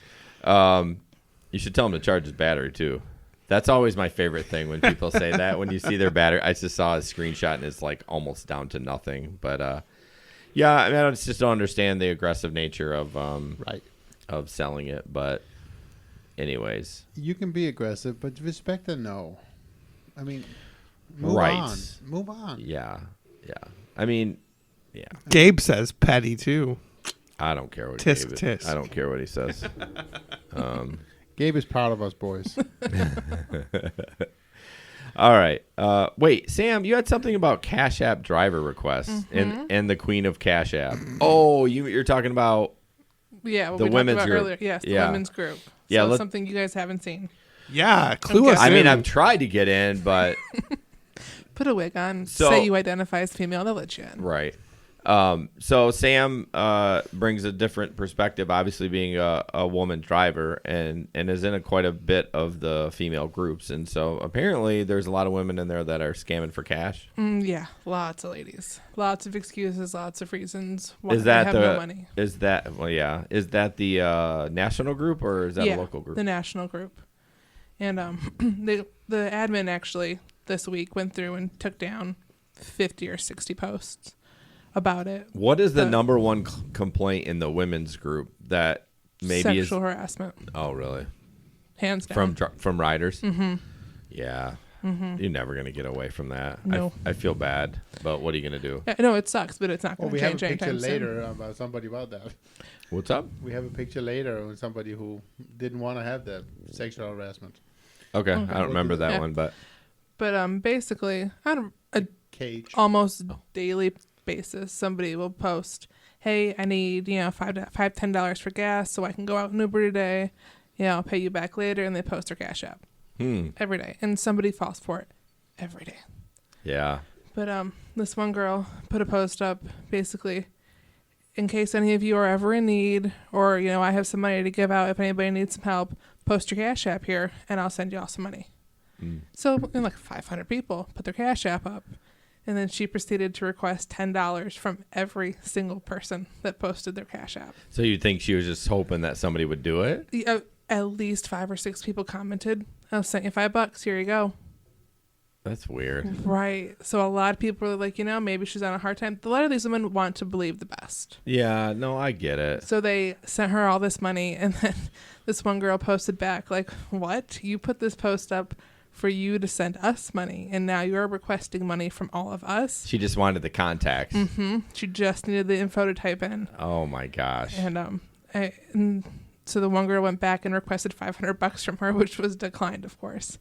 You should tell him to charge his battery, too. That's always my favorite thing when people say that. When you see their battery, I just saw a screenshot and it's like almost down to nothing. But yeah, I mean, I just don't understand the aggressive nature of of selling it. But anyways, you can be aggressive, but respect a no. I mean, move Right. on. Move on. yeah. I mean, yeah. Gabe says petty too. I don't care what Tisk, Gabe tisk. I don't care what he says. Gabe is proud of us, boys. All right. Wait, Sam, you had something about Cash App driver requests and the queen of Cash App. Oh, you're talking about Yeah, what The we women's talked about group. earlier. Yes, the Yeah. women's group. Yeah, So let's- something you guys haven't seen. Yeah, clue us I mean, in. I've tried to get in, but Put a wig on. So- say you identify as female. They'll let you in. right. So Sam brings a different perspective, obviously being a woman driver, and is in quite a bit of the female groups, and so apparently there's a lot of women in there that are scamming for cash. Yeah, lots of ladies. Lots of excuses. Lots of reasons why Is they that have the no money. is that the national group or is that a local group? The national group. And the admin actually this week went through and took down 50 or 60 posts about it. What is the number one complaint in the women's group that maybe Sexual harassment. Oh, really? Hands down. From riders? Mm-hmm. Yeah. Mm-hmm. You're never going to get away from that. No. I feel bad, but what are you going to do? Yeah, no, it sucks, but it's not Well, going we to have a change picture anytime later soon. about somebody about that. What's up? We have a picture later of somebody who didn't want to have that sexual harassment. Okay. I don't remember that Yeah. one, but But basically, on a Cage. almost daily basis, somebody will post, "Hey, I need $5-10 for gas so I can go out and Uber today. Yeah, I'll pay you back later." And they post their Cash App every day, and somebody falls for it every day. yeah. But this one girl put a post up basically, in case any of you are ever in need, or I have some money to give out if anybody needs some help, post your Cash App here, and I'll send you all some money. So like 500 people put their Cash App up, and then she proceeded to request $10 from every single person that posted their Cash App. So you think she was just hoping that somebody would do it? At least 5 or 6 people commented, "I'll send you $5. Here you go." That's weird. Right. So a lot of people are like, maybe she's on a hard time. A lot of these women want to believe the best. Yeah, no, I get it. So they sent her all this money, and then this one girl posted back like, "What? You put this post up for you to send us money, and now you're requesting money from all of us?" She just wanted the contacts. She just needed the info to type in. Oh my gosh. And so the one girl went back and requested $500 from her, which was declined, of course.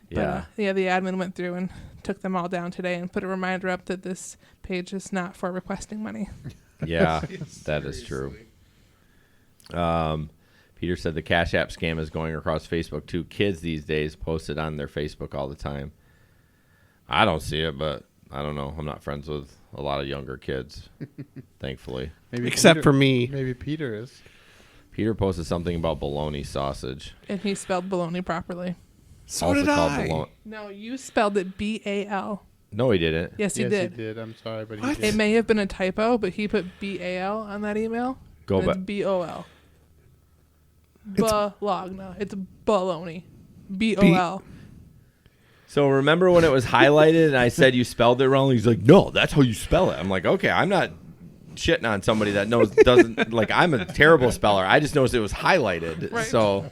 Yeah. But, the admin went through and took them all down today and put a reminder up that this page is not for requesting money. Yeah, that is true. Peter said the Cash App scam is going across Facebook too. Kids these days post it on their Facebook all the time. I don't see it, but I don't know. I'm not friends with a lot of younger kids, thankfully. Maybe Except Peter- for me. Maybe Peter is. Peter posted something about bologna sausage. And he spelled baloney properly. So also did called I. bologna. No, you spelled it BAL. No, he didn't. Yes, he Yes, did. he did. I'm sorry, but he What? did. It may have been a typo, but he put BAL on that email. Go and back. It's BOL. Bologna. It's baloney. BOL. So remember when it was highlighted and I said you spelled it wrong? He's like, no, that's how you spell it. I'm like, okay, I'm not shitting on somebody that doesn't like. I'm a terrible speller. I just noticed it was highlighted. Right. So,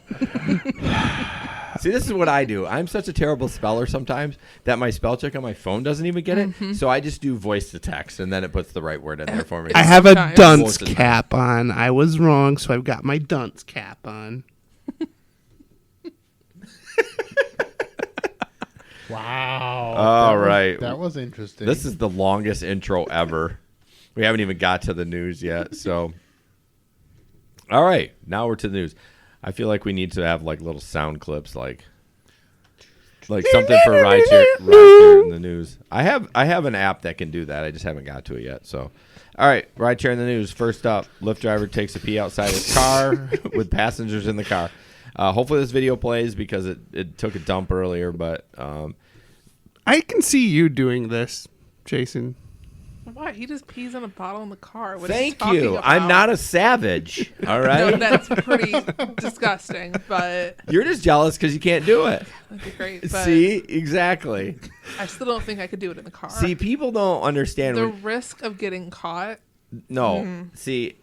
see, this is what I do. I'm such a terrible speller sometimes that my spell check on my phone doesn't even get it. So I just do voice to text, and then it puts the right word in there for me. I have a Sometimes. dunce cap on. I was wrong, so I've got my dunce cap on. Wow. All right. That was interesting. This is the longest intro ever. We haven't even got to the news yet. So, all right, now we're to the news. I feel like we need to have like little sound clips, like something for rideshare in the news. I have an app that can do that. I just haven't got to it yet. So, all right, rideshare in the news. First up, Lyft driver takes a pee outside his car with passengers in the car. Hopefully this video plays because it took a dump earlier, but I can see you doing this, Jason. What? He just pees in a bottle in the car. What thank are you. you. Talking I'm about? not a savage. All right. No, that's pretty disgusting, but You're just jealous because you can't do it. that'd be great. But See, exactly. I still don't think I could do it in the car. See, people don't understand. the risk of getting caught. No, see,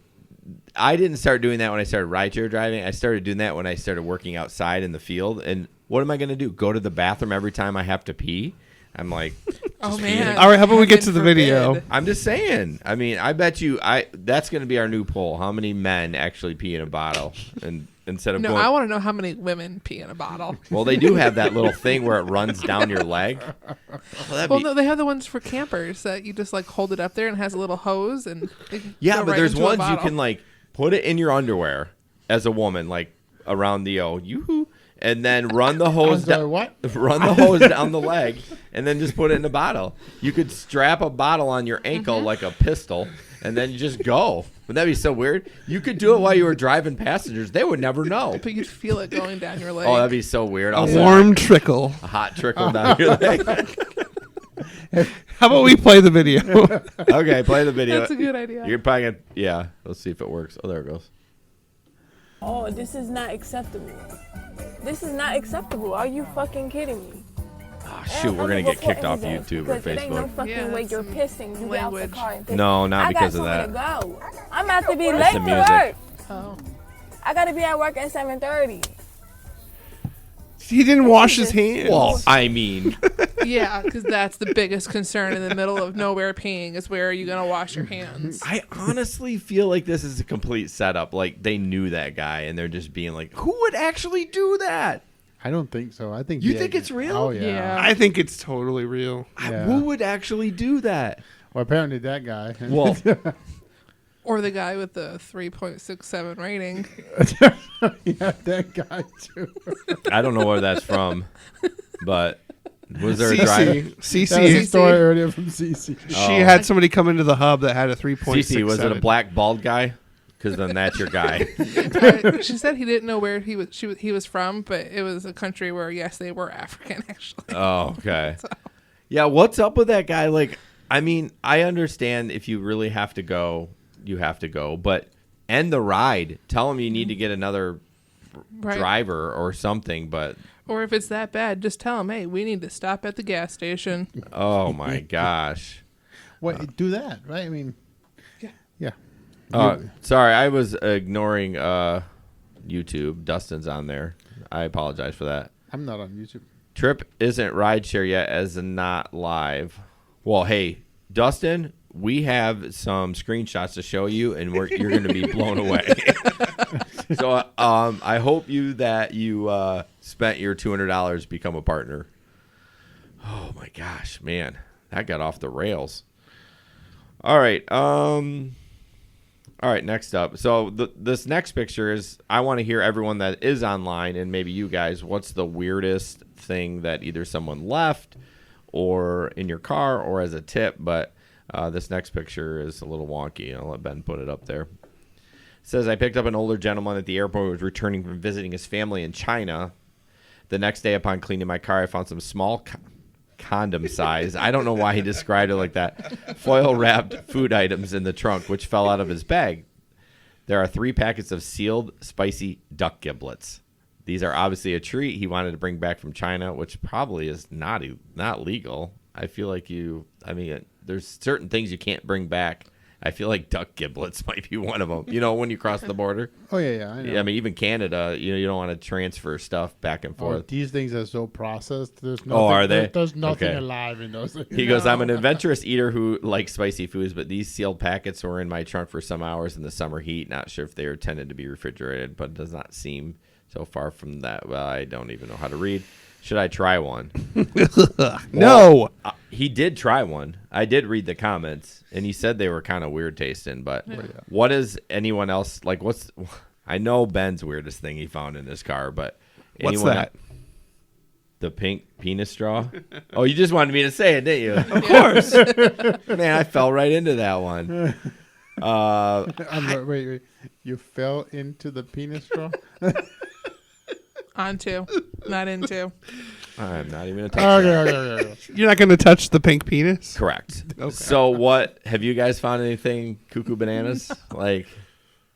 I didn't start doing that when I started rideshare driving. I started doing that when I started working outside in the field. And what am I going to do? Go to the bathroom every time I have to pee? I'm like, Oh just man! feeling- All right, how about we get Heaven to the video? forbid. I'm just saying. I mean, I bet you that's going to be our new poll. How many men actually pee in a bottle? And instead of No, going, I want to know how many women pee in a bottle. well, they do have that little thing where it runs down your leg. Well, no, they have the ones for campers that you just like hold it up there and it has a little hose and it can Yeah, go but right there's into a ones you bottle. can like put it in your underwear as a woman, like around the yoo-hoo, and then run the hose sorry, down. what? Run the hose down the leg, and then just put it in a bottle. You could strap a bottle on your ankle like a pistol, and then you just go. Wouldn't that be so weird? You could do it while you were driving passengers. They would never know. But you'd feel it going down your leg. Oh, that'd be so weird. A Also, warm trickle. a hot trickle down your leg. How about we play the video? Okay, play the video. That's a good idea. You're probably gonna, yeah. Let's see if it works. Oh, there it goes. Oh, this is not acceptable. This is not acceptable. Are you fucking kidding me? Oh, shoot, we're gonna get kicked off YouTube or Because it ain't no Facebook. fucking Yeah, way that's you're some pissing. You get out the language. car and piss. No, not I because of got that. somewhere to go. I'm about to be It's late the to music. work. Oh. I gotta be at work at 7:30. He didn't wash his hands. Well, I mean, Yeah, because that's the biggest concern in the middle of nowhere peeing is where are you going to wash your hands? I honestly feel like this is a complete setup. Like they knew that guy, and they're just being like, "Who would actually do that? I don't think so. I think You think it's real? Oh yeah. Yeah. I think it's totally real. Yeah. Who would actually do that?" Well, apparently that guy. Well, Or the guy with the 3.67 rating. yeah, that guy too. I don't know where that's from, but was there a driver? That was CC. a story earlier from CC. She had somebody come into the hub that had a 3.67. CC, was it a black bald guy? Because then that's your guy. She said he didn't know where he was from, but it was a country where, yes, they were African, actually. Oh, okay. Yeah, what's up with that guy? Like, I mean, I understand if you really have to go, you have to go, but end the ride. Tell him you need to get another Right. driver or something, but Or if it's that bad, just tell him, hey, we need to stop at the gas station. oh my gosh. What? Do that, right? I mean, yeah. Sorry, I was ignoring YouTube. Dustin's on there. I apologize for that. I'm not on YouTube. Trip isn't rideshare yet as in not live. Well, hey, Dustin, we have some screenshots to show you, and you're going to be blown away. So I hope you spent your $200 to become a partner. Oh, my gosh, man. That got off the rails. All right. All right, next up. So this next picture is, I want to hear everyone that is online, and maybe you guys, what's the weirdest thing that either someone left or in your car or as a tip, but this next picture is a little wonky. I'll let Ben put it up there. It says, I picked up an older gentleman at the airport who was returning from visiting his family in China. The next day upon cleaning my car, I found some small condom size. I don't know why he described it like that. Foil wrapped food items in the trunk, which fell out of his bag. There are 3 packets of sealed spicy duck giblets. These are obviously a treat he wanted to bring back from China, which probably is not legal. I feel like there's certain things you can't bring back I feel like duck giblets might be one of them. You know, when you cross the border. Oh yeah, I know. I mean, even Canada, you don't want to transfer stuff back and forth. Oh, these things are so processed. There's nothing, Oh, are they? There's nothing Okay. alive in those things. He goes, I'm an adventurous eater who likes spicy foods, but these sealed packets were in my trunk for some hours in the summer heat. Not sure if they are intended to be refrigerated, but it does not seem so far from that. Well, I don't even know how to read. Should I try one? No. He did try one. I did read the comments, and he said they were kind of weird tasting. But what is anyone else like? I know Ben's weirdest thing he found in his car, but What's that? The pink penis straw. Oh, you just wanted me to say it, didn't you? Of course. Man, I fell right into that one. Wait. You fell into the penis straw? Onto, not into. I'm not even going to touch that. Okay. You're not going to touch the pink penis? Correct. Okay. So what, have you guys found anything cuckoo bananas? Like,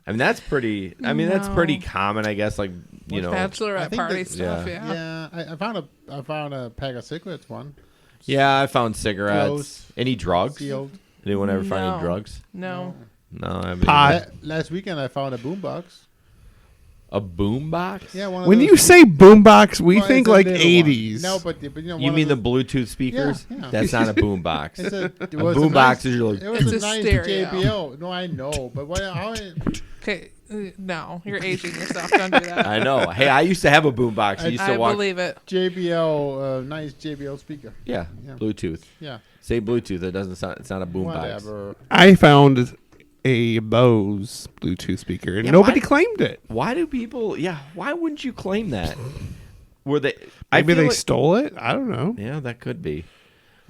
I mean, that's pretty common, I guess, like, you know. Bachelorette party stuff, yeah. Yeah, I found a pack of cigarettes one. Yeah, I found cigarettes. Close. Any drugs? Sealed. Anyone ever find any No. drugs? No. No, I mean, Pot. Last weekend I found a boombox. a boom box? Yeah, one of When those. you say boombox, we Well, think it's a like little 80s. one. No, but you know, You one mean the of Bluetooth speakers? Yeah. That's not a boom box. It's a boom box is your It was It's a a nice stereo. JBL. No, I know, but Okay, no, you're aging yourself. Don't do that. I know. Hey, I used to have a boom box. I used to I walk. believe it. JBL, nice JBL speaker. Yeah, Yeah. Bluetooth. Yeah, Say Bluetooth. It doesn't sound. It's not a boom box. whatever. I found a Bose Bluetooth speaker, and Yeah, nobody why- claimed it. Why do people? Yeah. Why wouldn't you claim that? Were they? Maybe feel they like- stole it. I don't know. Yeah, that could be.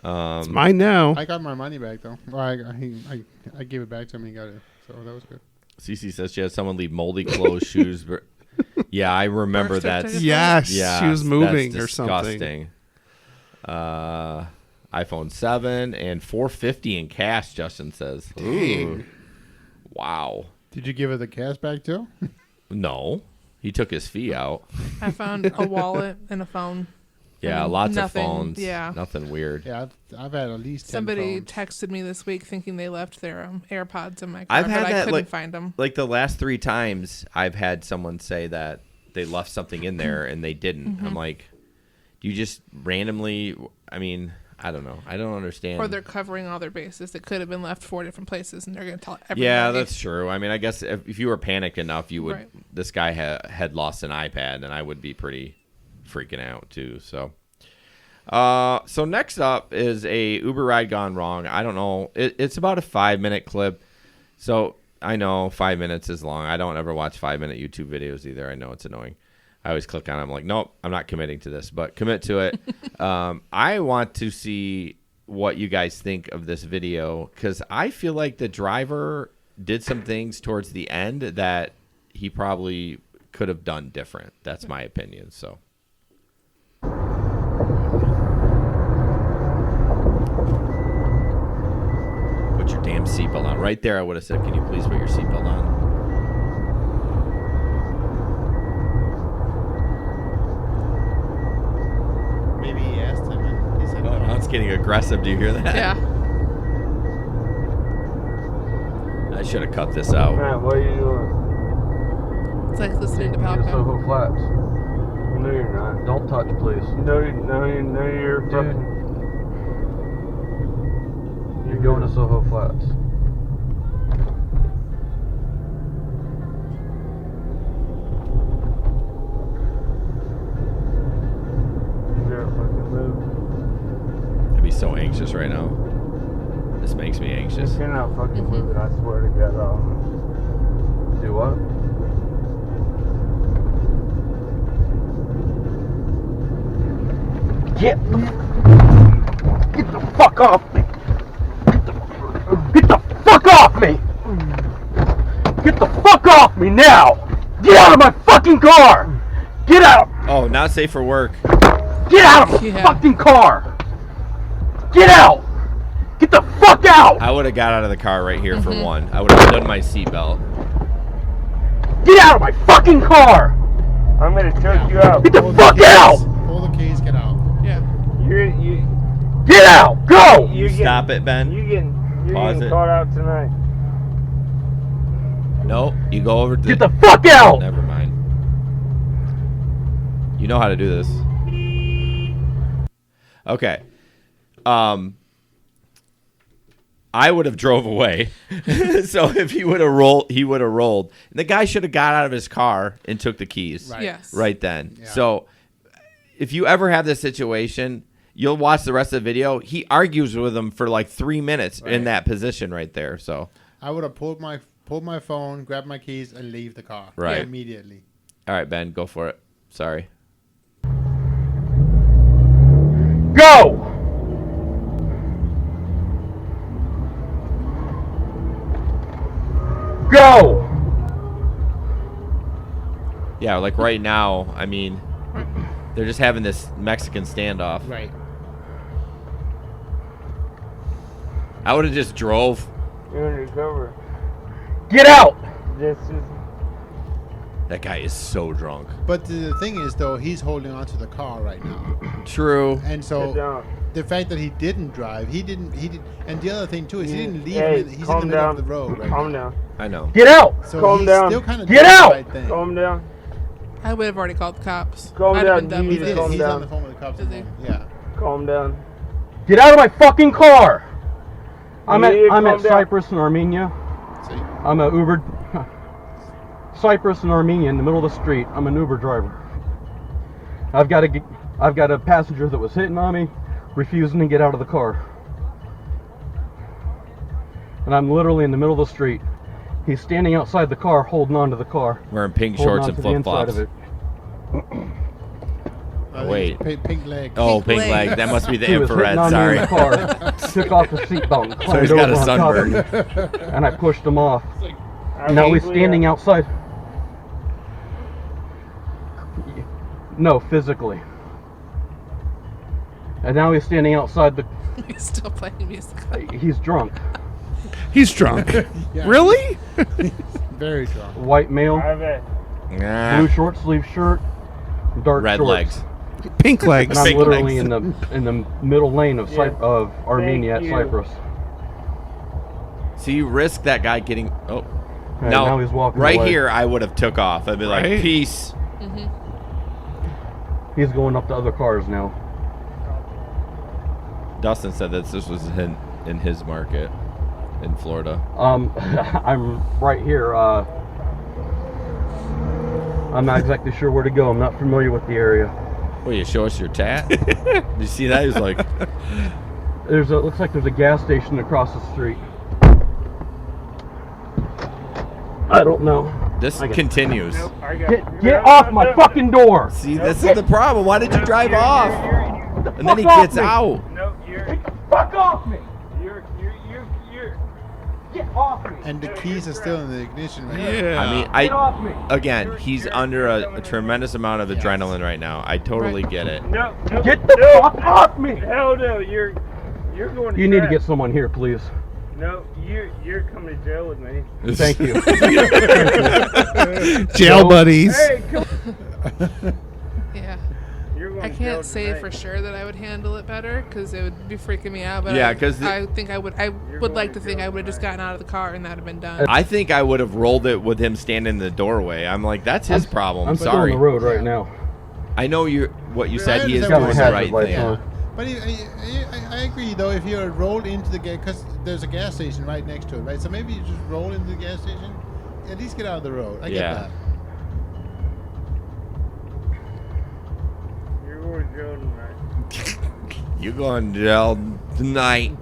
It's mine now. I got my money back though. Well, I gave it back to him. He got it, so that was good. Cece says she had someone leave moldy clothes, shoes. Yeah, I remember Birth that. certificate? Yes, Yeah, she was moving or something. disgusting. iPhone 7 and $450 in cash. Justin says. Dang. Ooh. Wow. Did you give her the cash back too? No, he took his fee out. I found a wallet and a phone. Yeah, And lots nothing, of phones. yeah. Nothing weird. Yeah, I've had at least 10 Somebody phones. texted me this week thinking they left their AirPods in my car, I've had but I that, couldn't like- find them. Like the last 3 times I've had someone say that they left something in there and they didn't. Mm-hmm. I'm like, do you just randomly? I mean, I don't know. I don't understand. Or they're covering all their bases. It could have been left 4 different places, and they're going to tell everybody. Yeah, that's true. I mean, I guess if you were panicked enough, you would. Right. This guy had lost an iPad, and I would be pretty freaking out too. So, so next up is a Uber ride gone wrong. I don't know. It's about a 5-minute clip. So I know 5 minutes is long. I don't ever watch 5-minute YouTube videos either. I know it's annoying. I always click on it. I'm like, nope, I'm not committing to this, but commit to it. I want to see what you guys think of this video because I feel like the driver did some things towards the end that he probably could have done different. That's my opinion. So. Put your damn seatbelt on. Right there, I would have said, can you please put your seatbelt on? Maybe he asked him and he said Oh, no. now it's getting aggressive. Do you hear that? Yeah. I should have cut this out. Matt, what are you doing? It's like listening to You're Palco. Soho Flats. No, you're not. Don't touch, please. No, you're fucking. You're going to Soho Flats. You better fucking move. I'd be so anxious right now. This makes me anxious. If you're not fucking moving, I swear to God, do what? Get the fuck off me! Get the fuck off me! Get the fuck off me now! Get out of my fucking car! Get out! Oh, not safe for work. Get out of my Yeah. fucking car! Get out! Get the fuck out! I would have got out of the car right here for one. I would have done my seatbelt. Get out of my fucking car! I'm gonna choke you out. Get the fuck out! Pull the keys, get out. Yeah. Get out! Go! You stop it, Ben. You're Pause getting it. caught out tonight. No, you go over to Get the fuck out! Never mind. You know how to do this. Okay. I would have drove away. So if he would have rolled, he would have rolled. And the guy should have got out of his car and took the keys. Right. Yes. Right then. Yeah. So if you ever have this situation, you'll watch the rest of the video. He argues with him for like 3 minutes in that position right there. So I would have pulled my phone, grabbed my keys, and leave the car Right. immediately. all right, Ben, go for it. Sorry. Go! Go! Yeah, like right now, I mean, they're just having this Mexican standoff. Right. I would have just drove. You're undercover. Get out! This is. That guy is so drunk. But the thing is, though, he's holding on to the car right now, True. and Sit so down. the fact that he didn't drive, he didn't, and the other thing too is he didn't leave. Hey, him he's in the calm middle down. of the road right Calm now. down. I know. Get out! So Calm he's down. still kind of Get doing the out! right thing. Calm down. I would have already called the cops. Calm I'd have been down. done You with need He to it. is. calm He's down. on the phone with the cops. Is at the he? moment. Yeah. Calm down. Get out of my fucking car! I'm You at need to I'm calm at down. Cyprus in Armenia. See? I'm a Uber. Cyprus in Armenia in the middle of the street. I'm an Uber driver. I've got a passenger that was hitting on me, refusing to get out of the car. And I'm literally in the middle of the street. He's standing outside the car, holding on to the car. Wearing pink holding shorts on and to the inside flip-flops. of it. Wait. Pink leg. Oh, Pink pink leg. leg. That must be the He was hitting infrared. on me Sorry. in the car, took off the seatbelt and climbed he's got over a on top of sunburn. me, and I pushed him off. I Now mean, he's standing outside. No, physically. And now he's standing outside the. He's still playing music. He's drunk. He's drunk. Yeah. Really? Very drunk. White male, I bet. Nah. blue short sleeve shirt, dark Red shorts. legs. Pink legs. And I'm Pink literally legs. in the middle lane of Yeah. of Armenia at Thank you. Cyprus. So you risk that guy getting. Oh. And No. now he's walking Right away. here, I would have took off. I'd be like, Right? peace. He's going up to other cars now. Dustin said that this was in his market in Florida. I'm right here. I'm not exactly sure where to go. I'm not familiar with the area. Will you show us your tat? Did you see that? He was like, Looks like there's a gas station across the street. I don't know. this I got- continues. Nope, I got. Get off my fucking door! See, this is the problem. Why did you drive off? And then he fuck off gets me. out. No, you're. Fuck off me! You're. Get off me! And the keys are still in the ignition right now. Yeah. I mean, Get off me! again, he's under a tremendous amount of adrenaline right now. I totally get it. No. No. Get the no. fuck off me! Hell no! You're going. You need to jail. get someone here, please. No, you're coming to jail with me. Thank you. Jail buddies. Hey, come. Yeah. You're going I to jail can't say tonight. for sure that I would handle it better because it would be freaking me out. But Yeah, 'cause I think I would. I would like to going to think I jail would have just gotten out of the car and that'd have been done. I think I would have rolled it with him standing in the doorway. I'm like, that's his problem. I'm still on Sorry. the road right now. I know what you said. He is understand doing what the you're right saying. Lights thing. on. But I agree, though, if you're rolled into the gas, because there's a gas station right next to it, right? So maybe you just roll into the gas station, at least get out of the road. I get Yeah. that. You're going to jail tonight. You going to jail tonight?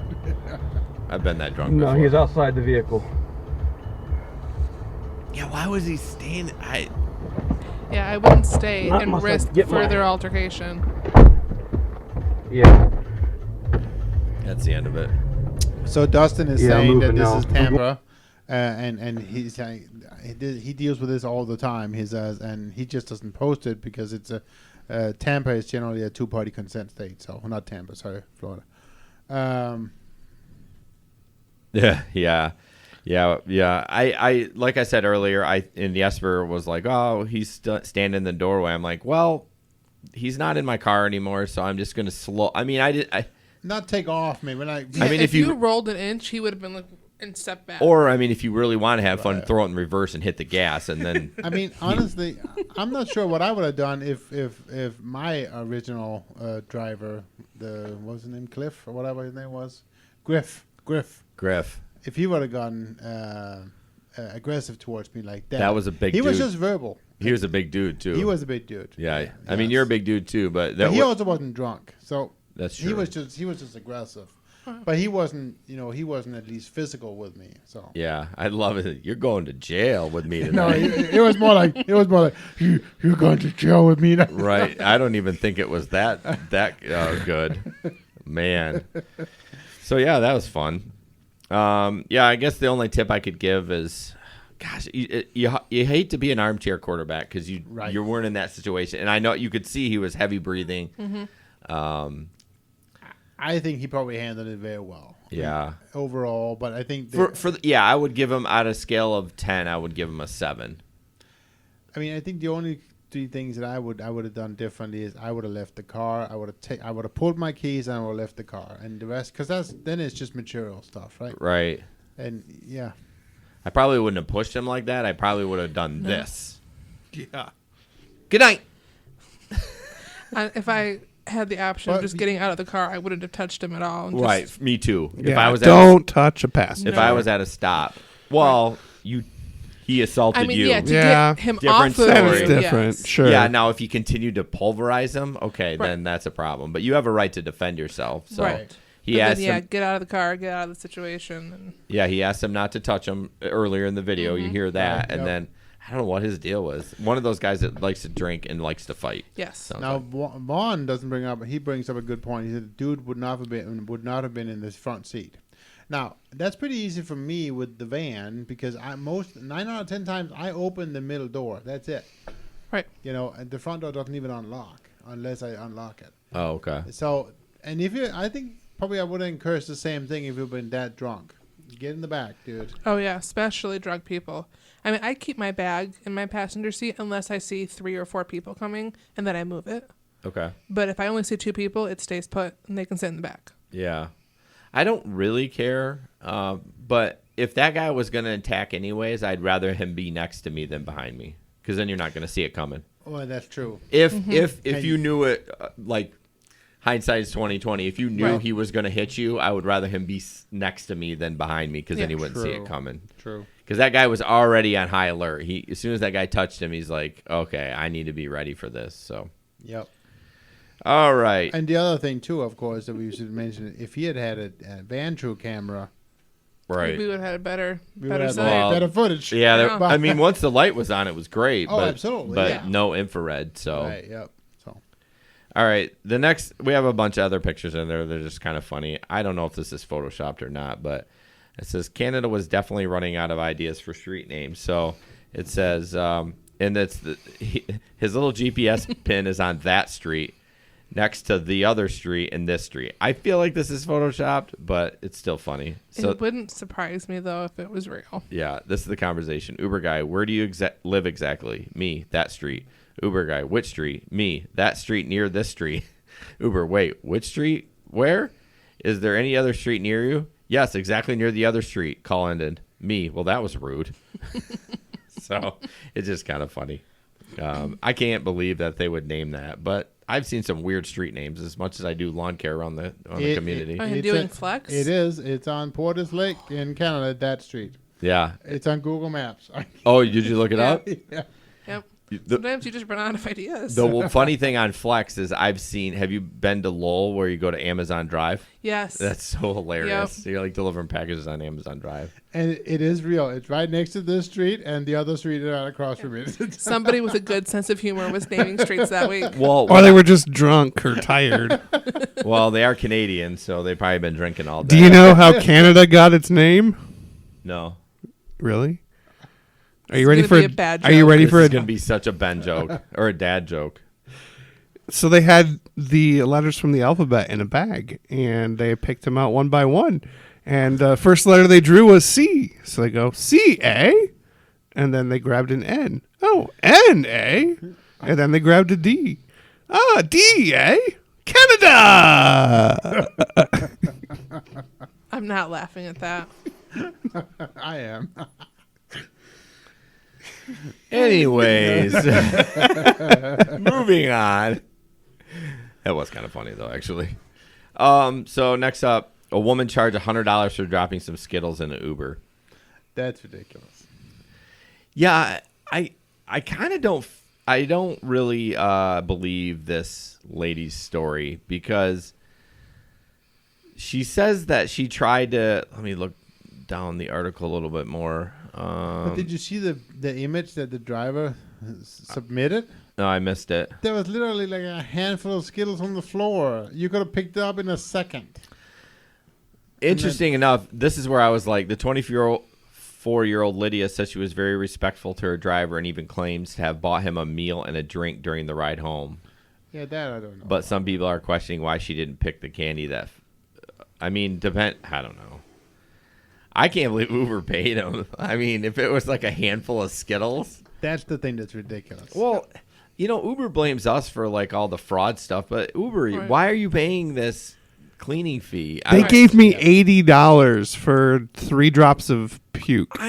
I've been that drunk No, before. he's outside the vehicle. Yeah, why was he standing? Yeah, I wouldn't stay Not and unless I risk get my- further altercation. Yeah. That's the end of it. So Dustin is Yeah, I'm saying that moving this now. is Tampa, and he's saying he deals with this all the time. And he just doesn't post it because it's Tampa is generally a two-party consent state. So not Tampa, sorry, Florida. Yeah. I like I said earlier, and Jesper was like, "Oh, he's standing in the doorway." I'm like, "Well, he's not in my car anymore, so I'm just gonna slow." I mean, Not take off, maybe. I mean, if you you- rolled an inch, he would have been like and step back. Or, I mean, if you really want to have fun, throw it in reverse and hit the gas, and then. I mean, honestly, I'm not sure what I would have done if my original driver, what was his name, Cliff or whatever his name was, Griff. If he would have gotten aggressive towards me like that. That was a big He dude. was just verbal. He was a big dude, too. He was a big dude. Yeah. I mean, you're a big dude, too, but He also wasn't drunk, so that's true. he was just aggressive. But he wasn't, he wasn't at least physical with me. So Yeah, I love it. You're going to jail with me no, tonight. it was more like you're going to jail with me. Right. I don't even think it was that good. Man. So, yeah, that was fun. Yeah, I guess the only tip I could give is, gosh, you hate to be an armchair quarterback because you weren't in that situation. And I know you could see he was heavy breathing. Mm-hmm. I think he probably handled it very well. Yeah. Overall, but I think I would give him, out of a scale of 10, I would give him a 7. I mean, I think the only 3 things that I would have done differently is I would have left the car. I would have pulled my keys and I would have left the car, and the rest, because then it's just material stuff, right? Right. And yeah, I probably wouldn't have pushed him like that. I probably would have done this. Yeah. Good night. If I had the option of just getting out of the car, I wouldn't have touched him at all. And Right. just- Me too. Yeah, If I was don't touch a passenger. if I was at a stop, well, he assaulted I mean, you. yeah, to Yeah. get him Different off of story. That is you, different. yes. Sure. Yeah, now if you continue to pulverize him, okay, Right. then that's a problem. But you have a right to defend yourself. So Right. he But asked then, him. get out of the car, get out of the situation. And He asked him not to touch him earlier in the video. You hear that, Right, and yep. then I don't know what his deal was. One of those guys that likes to drink and likes to fight. yes. Sounds now like. Vaughn brings up a good point. He said the dude would not have been in this front seat. Now that's pretty easy for me with the van because 9 out of 10 times I open the middle door. That's it. Right. And the front door doesn't even unlock unless I unlock it. Oh, okay. So, and I think probably I would encourage the same thing if you've been that drunk. Get in the back, dude. Oh, yeah, especially drug people. I mean, I keep my bag in my passenger seat unless I see 3 or 4 people coming, and then I move it. Okay. But if I only see 2 people, it stays put, and they can sit in the back. Yeah. I don't really care, but if that guy was going to attack anyways, I'd rather him be next to me than behind me because then you're not going to see it coming. Well, that's true. If you knew it, like hindsight's 20/20. If you knew Right. he was going to hit you, I would rather him be next to me than behind me because then he wouldn't see it True. coming. True. Because that guy was already on high alert. As soon as that guy touched him, he's like, "Okay, I need to be ready for this." So, Yep. all right. And the other thing too, of course, that we should mention, if he had a Vanture camera, Right. We would have had a better we would have sight. Well, better footage. Yeah, Yeah. I mean, once the light was on, it was great. Oh, but, absolutely, But yeah. no infrared. So, Right. Yep. So all right. The next, we have a bunch of other pictures in there. They're just kind of funny. I don't know if this is photoshopped or not, but it says Canada was definitely running out of ideas for street names. So it says, and that's his little GPS pin is on that street, next to the other street and this street. I feel like this is photoshopped, but it's still funny. So It wouldn't surprise me, though, if it was real. yeah, this is the conversation. Uber guy, where do you live exactly? Me, that street. Uber guy, which street? Me, that street near this street. Uber, wait, which street? Where? Is there any other street near you? Yes, exactly near the other street. Call ended. Me, well, that was rude. So it's just kind of funny. I can't believe that they would name that, but I've seen some weird street names as much as I do lawn care around the community. Are you It's doing Flex? It is. It's on Porter's Lake in Canada. That street. Yeah. It's on Google Maps. Oh, did you look it Yeah. up? Yeah. Yep. The, Sometimes you just run out of ideas. the funny thing on Flex is have you been to Lowell where you go to Amazon Drive? Yes. That's so hilarious. Yep. You're like delivering packages on Amazon Drive. And it is real. It's right next to this street, and the other street is right across from it. Somebody with a good sense of humor was naming streets that week. Well, Or they were just drunk or tired. well, they are Canadian, so they've probably been drinking all day. Do you know how Canada got its name? No. Really? Are you ready gonna for be a bad Are you joke. ready This for is a going to be such a Ben joke or a dad joke. So they had the letters from the alphabet in a bag, and they picked them out one by one. And the first letter they drew was C. So they go, C, eh? And then they grabbed an N. Oh, N, eh? And then they grabbed a D. Ah, D, eh? Canada! I'm not laughing at that. I am. Anyways, moving on. That was kind of funny though, actually. So next up, a woman charged $100 for dropping some Skittles in an Uber. That's ridiculous. Yeah, I kind of don't. I don't really believe this lady's story because she says that she tried to. Let me look down the article a little bit more. But did you see the image that the driver submitted? No, I missed it. There was literally like a handful of Skittles on the floor. You could have picked it up in a second. Interesting enough, this is where I was like, the 24-year-old Lydia says she was very respectful to her driver and even claims to have bought him a meal and a drink during the ride home. Yeah, that I don't know. But some people are questioning why she didn't pick the candy that. I mean, I don't know. I can't believe Uber paid him. I mean, if it was like a handful of Skittles. That's the thing that's ridiculous. Well, Uber blames us for like all the fraud stuff, but Uber, why are you paying this cleaning fee? They gave me $80 for 3 drops of puke.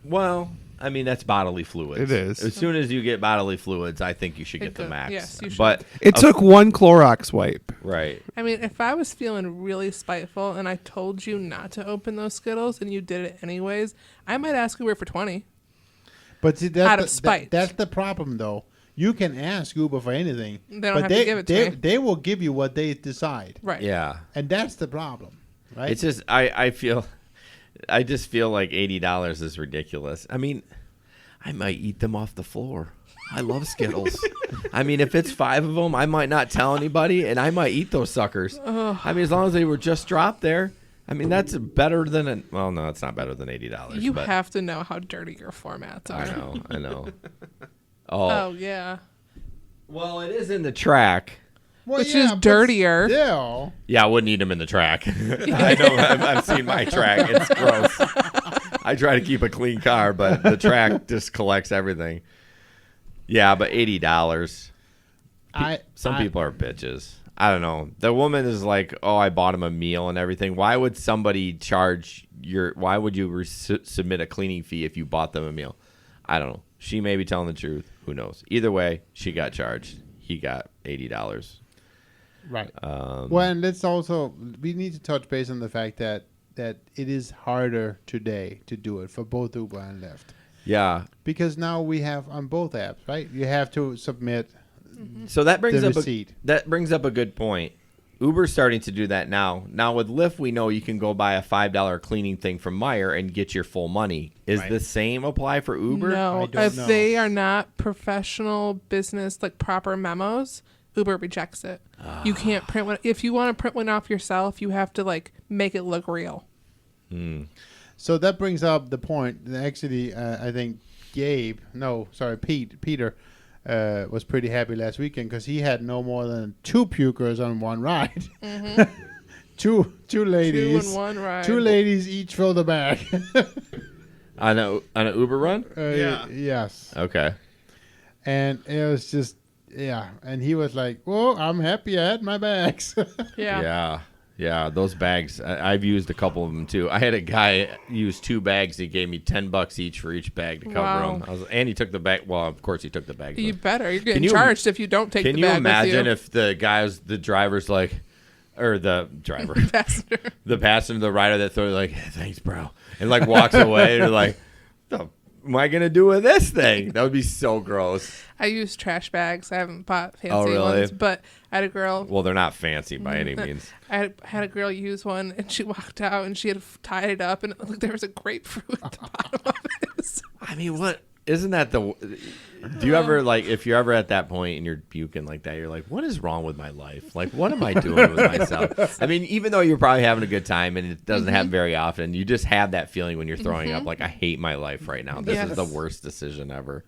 Well, I mean, that's bodily fluids. It is. As soon as you get bodily fluids, I think you should get the max. Yes, you should. But It took 1 Clorox wipe. right. I mean, if I was feeling really spiteful and I told you not to open those Skittles and you did it anyways, I might ask Uber for 20. But see, that's Out of spite. That's the problem, though. You can ask Uber for anything. They don't have to give it to me. They will give you what they decide. Right. Yeah. And that's the problem, right? It's just I just feel like $80 is ridiculous. I mean, I might eat them off the floor. I love Skittles. I mean, if it's 5 of them, I might not tell anybody, and I might eat those suckers. I mean, as long as they were just dropped there. I mean, that's better than well, no, it's not better than $80. You have to know how dirty your formats are. I know. Oh, yeah. Well, it is in the track. Well, Which is dirtier. Still. Yeah, I wouldn't eat them in the track. I know. I've seen my track. It's gross. I try to keep a clean car, but the track just collects everything. Yeah, but $80. Some people are bitches. I don't know. The woman is like, "Oh, I bought him a meal and everything." Why would somebody charge why would you submit a cleaning fee if you bought them a meal? I don't know. She may be telling the truth. Who knows? Either way, she got charged. He got $80. Right. Well, and we need to touch base on the fact that it is harder today to do it for both Uber and Lyft. Yeah. Because now we have on both apps, right? You have to submit So that brings the up receipt. that brings up a good point. Uber's starting to do that now. Now with Lyft, we know you can go buy a $5 cleaning thing from Meyer and get your full money. Is the same apply for Uber? No, don't if know. they are not professional business, like proper memos, Uber rejects it. You can't print one. If you want to print one off yourself, you have to like make it look real. So that brings up the point. That actually, I think Peter was pretty happy last weekend because he had no more than 2 pukers on one ride. two ladies. 2 in one ride. 2 ladies each fill the bag. On an Uber run? Yes. Okay. And it was just, and he was like, "Well, I'm happy I had my bags." Yeah. Yeah, those bags. I've used a couple of them too. I had a guy use 2 bags. He gave me $10 each for each bag to cover them. And he took the bag. Well, of course he took the bag. You better. You're getting charged if you don't take the bag. Can you imagine with if the driver's like, or the driver, passenger. the passenger, the rider that throws like, "Thanks, bro," and like walks away and like, "The am I gonna do with this thing?" That would be so gross. I use trash bags. I haven't bought fancy really? ones, but I had a girl. Well, they're not fancy by any means. I had a girl use one, and she walked out, and she had tied it up, and it looked like there was a grapefruit at the bottom of it. I mean, what isn't that the? Do you ever like if you're ever at that point and you're puking like that, you're like, what is wrong with my life? Like, what am I doing with myself? I mean, even though you're probably having a good time and it doesn't happen very often, you just have that feeling when you're throwing up. Like, I hate my life right now. This is the worst decision ever.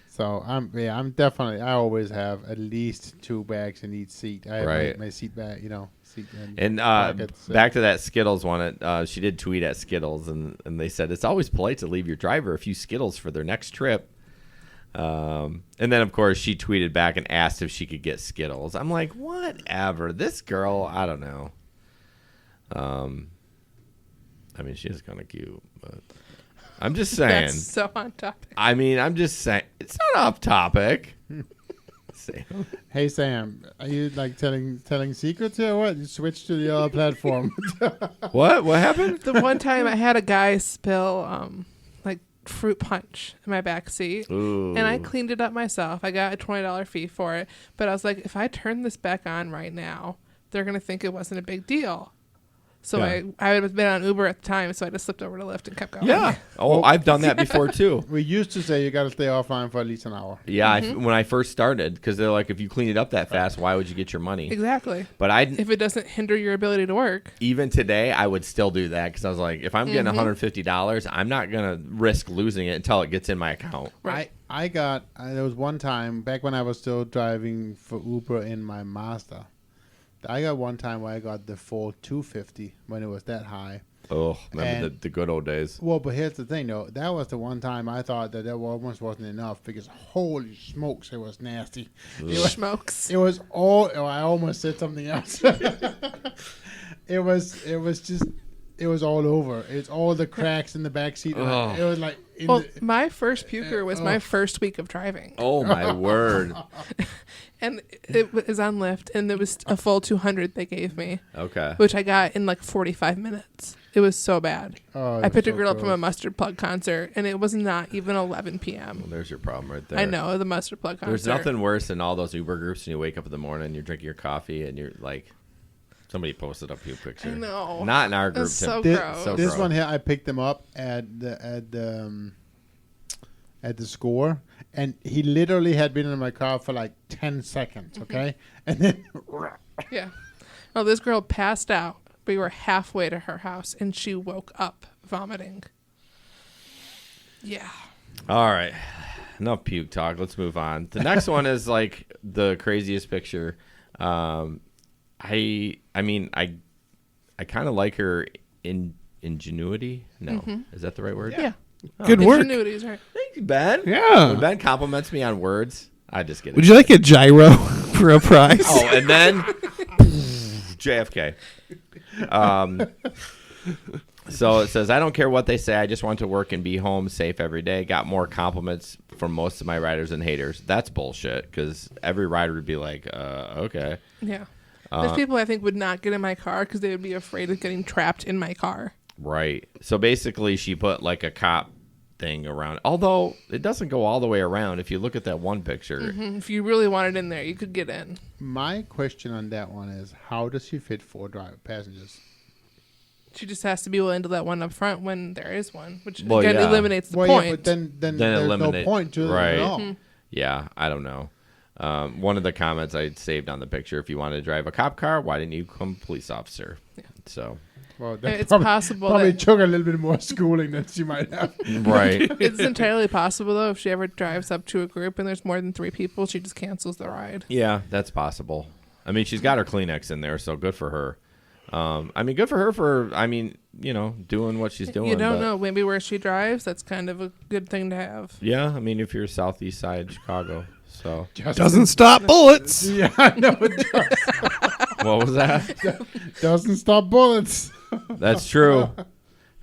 So I'm definitely. I always have at least 2 bags in each seat. I have my seat bag, seat and pockets, back to that Skittles one. She did tweet at Skittles, and they said it's always polite to leave your driver a few Skittles for their next trip. And then of course she tweeted back and asked if she could get Skittles. I'm like, whatever. This girl, I don't know. I I mean, she is kind of cute, but I'm just saying. That's so on topic. I mean, I'm just saying. It's not off topic. Sam. Hey Sam, are you like telling secrets here or what? You switched to the other platform. What? What happened? The one time I had a guy spill like fruit punch in my back seat, Ooh. and I cleaned it up myself. I got a $20 fee for it, but I was like, if I turn this back on right now, they're gonna think it wasn't a big deal. So Yeah. I would have been on Uber at the time, so I just slipped over to Lyft and kept going. Yeah. Oh, I've done that before too. We used to say you got to stay offline for at least an hour. Yeah, when I first started, because they're like, if you clean it up that fast, why would you get your money? Exactly. But I, If it doesn't hinder your ability to work. even today, I would still do that because I was like, if I'm getting $150, I'm not gonna risk losing it until it gets in my account. Right. There was one time back when I was still driving for Uber in my Mazda. I got one time where I got the full 250 when it was that high. Oh, remember And- the good old days. Well, but here's the thing, though. That was the one time I thought that almost wasn't enough because holy smokes, it was nasty. Smokes. It was all. Oh, I almost said something else. It was all over. It's all the cracks in the back seat. It was like. Well, my first puker was my first week of driving. Oh my word. And it was on Lyft, and it was a full 200 they gave me, Okay. which I got in like 45 minutes. It was so bad. Oh, I picked a so girl up from a gross. Mustard Plug concert, and it was not even 11 p.m. Well, there's your problem right there. I know, the Mustard Plug concert. There's nothing worse than all those Uber groups and you wake up in the morning, you're drinking your coffee, and you're like, somebody posted up your picture. I know. Not in our group. That's so Tim. gross. So This gross. one here, I picked them up at the score, and he literally had been in my car for like 10 seconds. Okay, and then Yeah. Well, this girl passed out. We were halfway to her house, and she woke up vomiting. Yeah. All right. Enough puke talk. Let's move on. The next one is like the craziest picture. I mean, I kind of like her ingenuity. No, is that the right word? Yeah. Good work. Ingenuity's right. Thank you, Ben. Yeah. When Ben compliments me on words, I just get it. Would you like a gyro for a prize? Oh, and then JFK. So it says, I don't care what they say. I just want to work and be home safe every day. Got more compliments from most of my riders than haters. That's bullshit because every rider would be like, okay. Yeah. There's people I think would not get in my car because they would be afraid of getting trapped in my car. Right. So basically she put like a cop thing around. Although it doesn't go all the way around. If you look at that one picture. If you really wanted in there, you could get in. my question on that one is, how does she fit 4 passengers? She just has to be willing to let one up front when there is one, which Well, again yeah. eliminates the Well, point. yeah, but then there's eliminate- no point to it right. at all. Yeah, I don't know. One of the comments I saved on the picture, if you wanted to drive a cop car, why didn't you become a police officer? Yeah. So, Well, that It's probably, possible Probably that- took a little bit more schooling than she might have. right. It's entirely possible though if she ever drives up to a group and there's more than 3 people, she just cancels the ride. Yeah, that's possible. I mean, she's got her Kleenex in there, so good for her. I mean, good for her for, doing what she's doing. You don't but- know. Maybe where she drives, that's kind of a good thing to have. Yeah, I mean, if you're southeast side Chicago. So, Doesn't stop bullets. Yeah, I know it does. what was that? Doesn't stop bullets. That's true.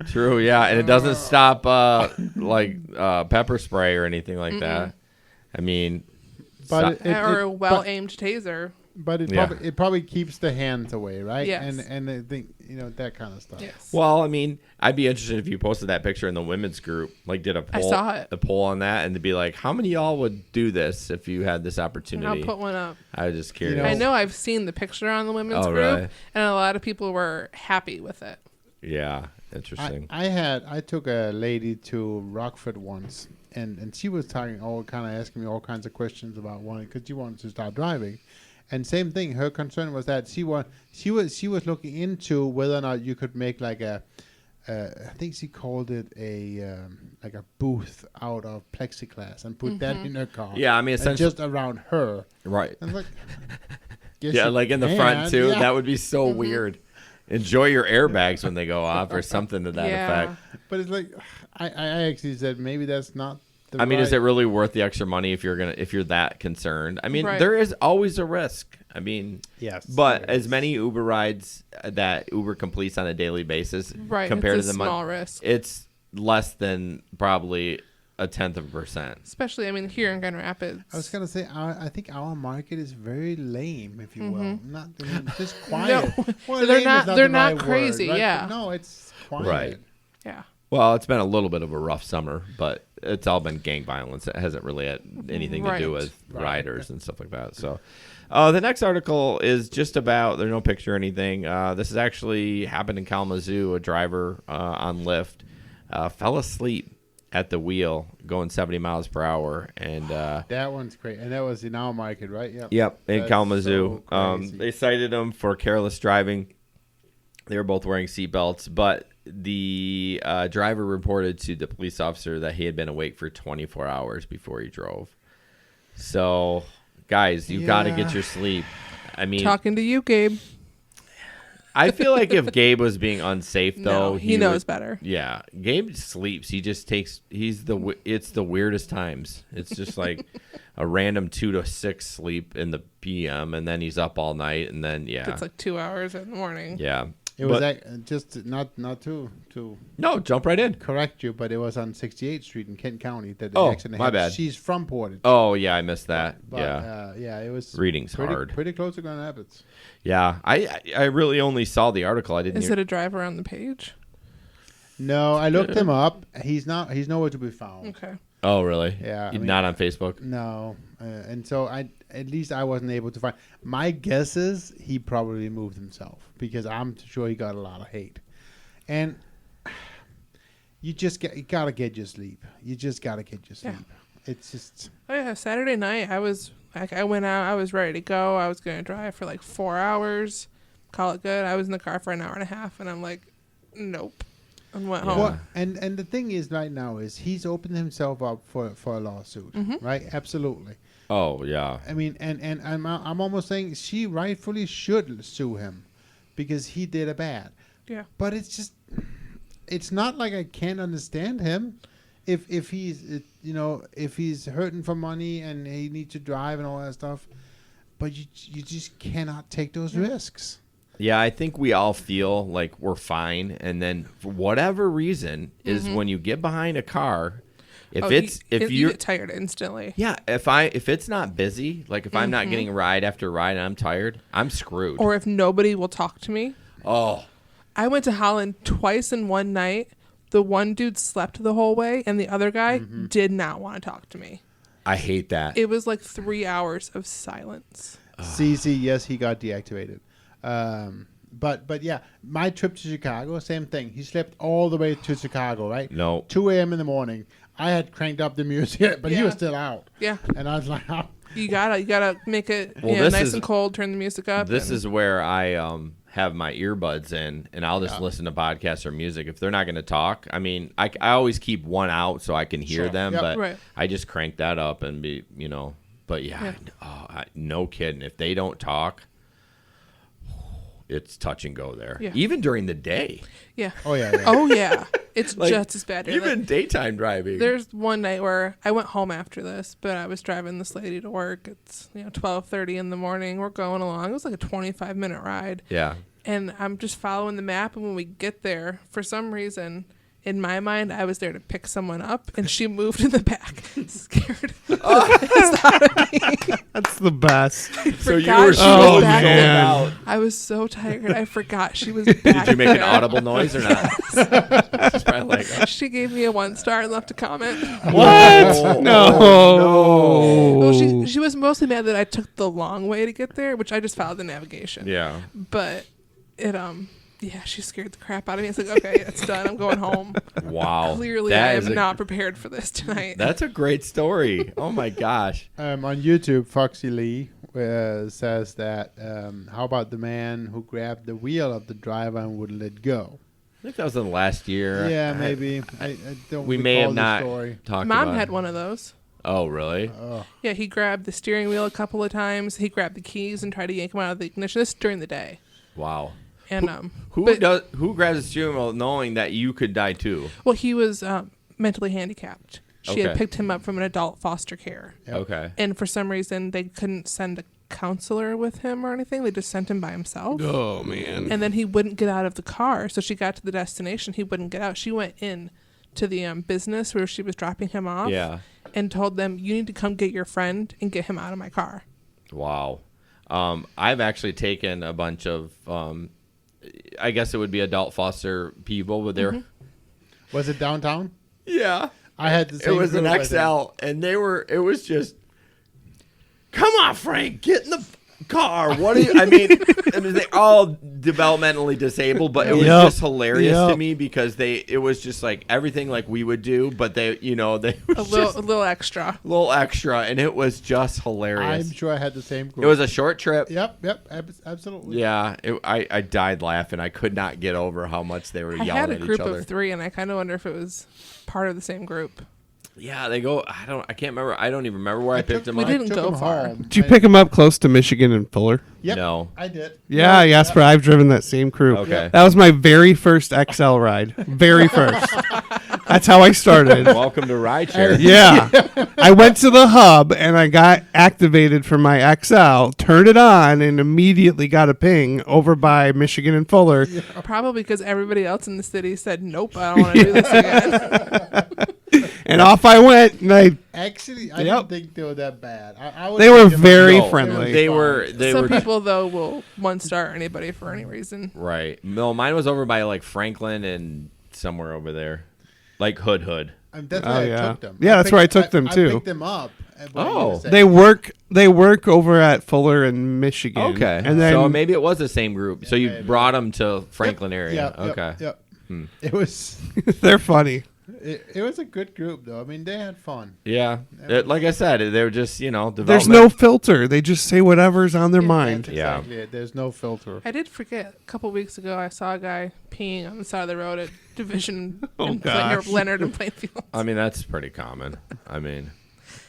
True, yeah. And it doesn't stop, pepper spray or anything like that. I mean, But Or a well-aimed taser. But it Yeah. probably keeps the hands away, right? Yes. And I think that kind of stuff. Yes. well, I mean, I'd be interested if you posted that picture in the women's group, like did a poll, saw it. a poll on that, and to be like, how many of y'all would do this if you had this And opportunity? I'll put one up. I was just curious. I know I've seen the picture on the women's Oh, group, really? and a lot of people were happy with it. Yeah, interesting. I took a lady to Rockford once, and she was asking me all kinds of questions about because she wanted to start driving. And same thing, her concern was that she was looking into whether or not you could make like I think she called it a booth out of plexiglass and put that in her car. Yeah, I mean, and essentially, just around her. right. And like, guess Yeah, you like in the can, front too. yeah. That would be so weird. Enjoy your airbags when they go off, or something to that Yeah. effect. But it's like I actually said maybe that's not I mean, is it really worth the extra money if you're that concerned? I mean, Right. there is always a risk. I mean, Yes, but there as is. many Uber rides that Uber completes on a daily basis, Right, compared it's to a the small risk. it's less than probably 0.1%. Especially, I mean, here in Grand Rapids. I was gonna say, I think our market is very lame, if you will. Not I mean, just No, quiet. Well, they're lame not- is they're the not right crazy, word, right? yeah. But no, it's quiet. Right. Yeah. Well, it's been a little bit of a rough summer, but it's all been gang violence. It hasn't really had anything to do Right. with riders and stuff like that. So, the next article is just about, there's no picture or anything. This has actually happened in Kalamazoo. A driver on Lyft fell asleep at the wheel going 70 miles per hour. And That one's great, and that was in our market, right? Yep, in That's Kalamazoo. so crazy. They cited him for careless driving. They were both wearing seatbelts, but the driver reported to the police officer that he had been awake for 24 hours before he drove. So, guys, you've got to get Yeah. your sleep. I mean, Talking to you, Gabe. I feel like if Gabe was being unsafe, though, No, he knows would- better. Yeah, Gabe sleeps. He just takes. It's the weirdest times. It's just like a random 2 to 6 sleep in the PM, and then he's up all night, and then It's like 2 hours in the morning. yeah. It was But- just not to no, jump right in. correct you, but it was on 68th Street in Kent County that the Oh, accident my happened. bad. She's from Portage. Oh yeah, I missed that. But, yeah, it was Reading's pretty, hard. Pretty close to Grand Rapids. Yeah. I really only saw the article. I didn't. Is hear- it a driver on the page? No, I looked him up. He's nowhere to be found. Okay. Oh really? Yeah, I mean- Not on Facebook. No, and so at least I wasn't able to find. My guess is he probably moved himself because I'm sure he got a lot of hate, and you gotta get your sleep. You just gotta get your sleep. Yeah. It's just Oh yeah, Saturday night I went out, I was ready to go. I was gonna drive for like 4 hours, call it good. I was in the car for an hour and a half and I'm like, nope. And went home. Well, and the thing is right now is he's opened himself up for a lawsuit, right? Absolutely. Oh yeah. I mean, and I'm almost saying she rightfully should sue him because he did a bad. Yeah. But it's not like I can't understand him if he's if he's hurting for money and he needs to drive and all that stuff. But you just cannot take those risks. Yeah, I think we all feel like we're fine, and then for whatever reason is when you get behind a car, if you you're get tired instantly. yeah, if it's not busy, like if I'm not getting ride after ride and I'm tired, I'm screwed. Or if nobody will talk to me. Oh, I went to Holland twice in one night. The one dude slept the whole way and the other guy did not want to talk to me. I hate that. It was like 3 hours of silence. CC, yes, he got deactivated. But yeah, my trip to Chicago, same thing. He slept all the way to Chicago, right? No. 2 a.m. in the morning. I had cranked up the music, but he Yeah. was still out. Yeah. And I was like, oh. You gotta make it Well, this nice is- and cold, turn the music up. This and- is where I have my earbuds in, and I'll just listen to podcasts or music. If they're not going to talk, I mean, I always keep one out so I can hear Sure. them, Yep. but Right. I just crank that up and be, But yeah, no kidding. If they don't talk, it's touch and go there. Yeah. Even during the day, Yeah. Oh, yeah. Oh yeah. It's Like, just as bad. even Like, daytime driving. there's one night where I went home after this, but I was driving this lady to work. It's 12:30 in the morning. We're going along. It was like a 25-minute ride, Yeah. and I'm just following the map. And when we get there, for some reason, in my mind, I was there to pick someone up, and she moved in the back, scared the piss out of me. That's the best. So you Forgot were she so was back man. there. out. I was so tired. I forgot she was back. Did you make an there. audible noise or not? She's probably like, oh, She gave me a 1-star and left a comment. what? No. Well, she was mostly mad that I took the long way to get there, which I just followed the navigation. Yeah. But it yeah, she scared the crap out of me. It's like, okay, it's done. I'm going home. Wow. Clearly, That I is am a- not prepared for this tonight. That's a great story. Oh my gosh. On YouTube, Foxy Lee says that, how about the man who grabbed the wheel of the driver and wouldn't let go? I think that was in the last year. Yeah, I- maybe. I don't We may recall have the not story. talked Mom about had it. one of those. Oh, really? Yeah, he grabbed the steering wheel a couple of times. He grabbed the keys and tried to yank them out of the ignition. This is during the day. Wow. And Who grabs a steering wheel knowing that you could die too? well, he was mentally handicapped. She had Okay. picked him up from an adult foster care. Okay. And for some reason, they couldn't send a counselor with him or anything. They just sent him by himself. Oh man. And then he wouldn't get out of the car. So she got to the destination. He wouldn't get out. She went in to the business where she was dropping him off. Yeah. And told them, you need to come get your friend and get him out of my car. Wow. I've actually taken a bunch of, I guess it would be adult foster people, but they're. Was it downtown? Yeah. I had the It same was an group, I think. XL, and it was just, come on, Frank, get in the car. What are you, I mean, they're all developmentally disabled, but it was Yep. just hilarious to Yep. me because it was just like everything like we would do, but they A was little, just a little extra. a little extra, and it was just hilarious. I'm sure I had the same group. It was a short trip. Yep, absolutely. Yeah, I died laughing. I could not get over how much they were I yelling had a at group each other. of 3, and I kind of wonder if it was part of the same group. Yeah, they go. I can't remember. I don't even remember where I picked them we up. didn't Took go them far. home. Did you pick him up close to Michigan and Fuller? Yep. No. I did. Yeah, Jasper, I've driven that same crew. Okay. That was my very first XL ride. Very first. That's how I started. Welcome to rideshare. Yeah. I went to the hub and I got activated for my XL, turned it on, and immediately got a ping over by Michigan and Fuller. Probably because everybody else in the city said, nope, I don't want to do this again. And off I went. And Actually, I Yep. didn't think they were that bad. I would they were take them very No, friendly. They were. They Some were. people, though, will one-star anybody for any reason. Right. No, mine was over by like Franklin and somewhere over there, like Hood. That's Oh, where yeah. I took them. Yeah, that's where I took them, too. I picked them up. Oh. They work over at Fuller and Michigan. Okay. And then so maybe it was the same group. So you maybe. brought them to Franklin area. Yeah. Okay. Yep. It was. they're funny. It was a good group, though. I mean, they had fun. Yeah. Like I said, they were just There's development. no filter. They just say whatever's on their mind. That's Yeah. exactly it. There's no filter. I did forget, a couple weeks ago, I saw a guy peeing on the side of the road at Division Oh, in gosh. Leonard and Plainfield. I mean, that's pretty common. I mean,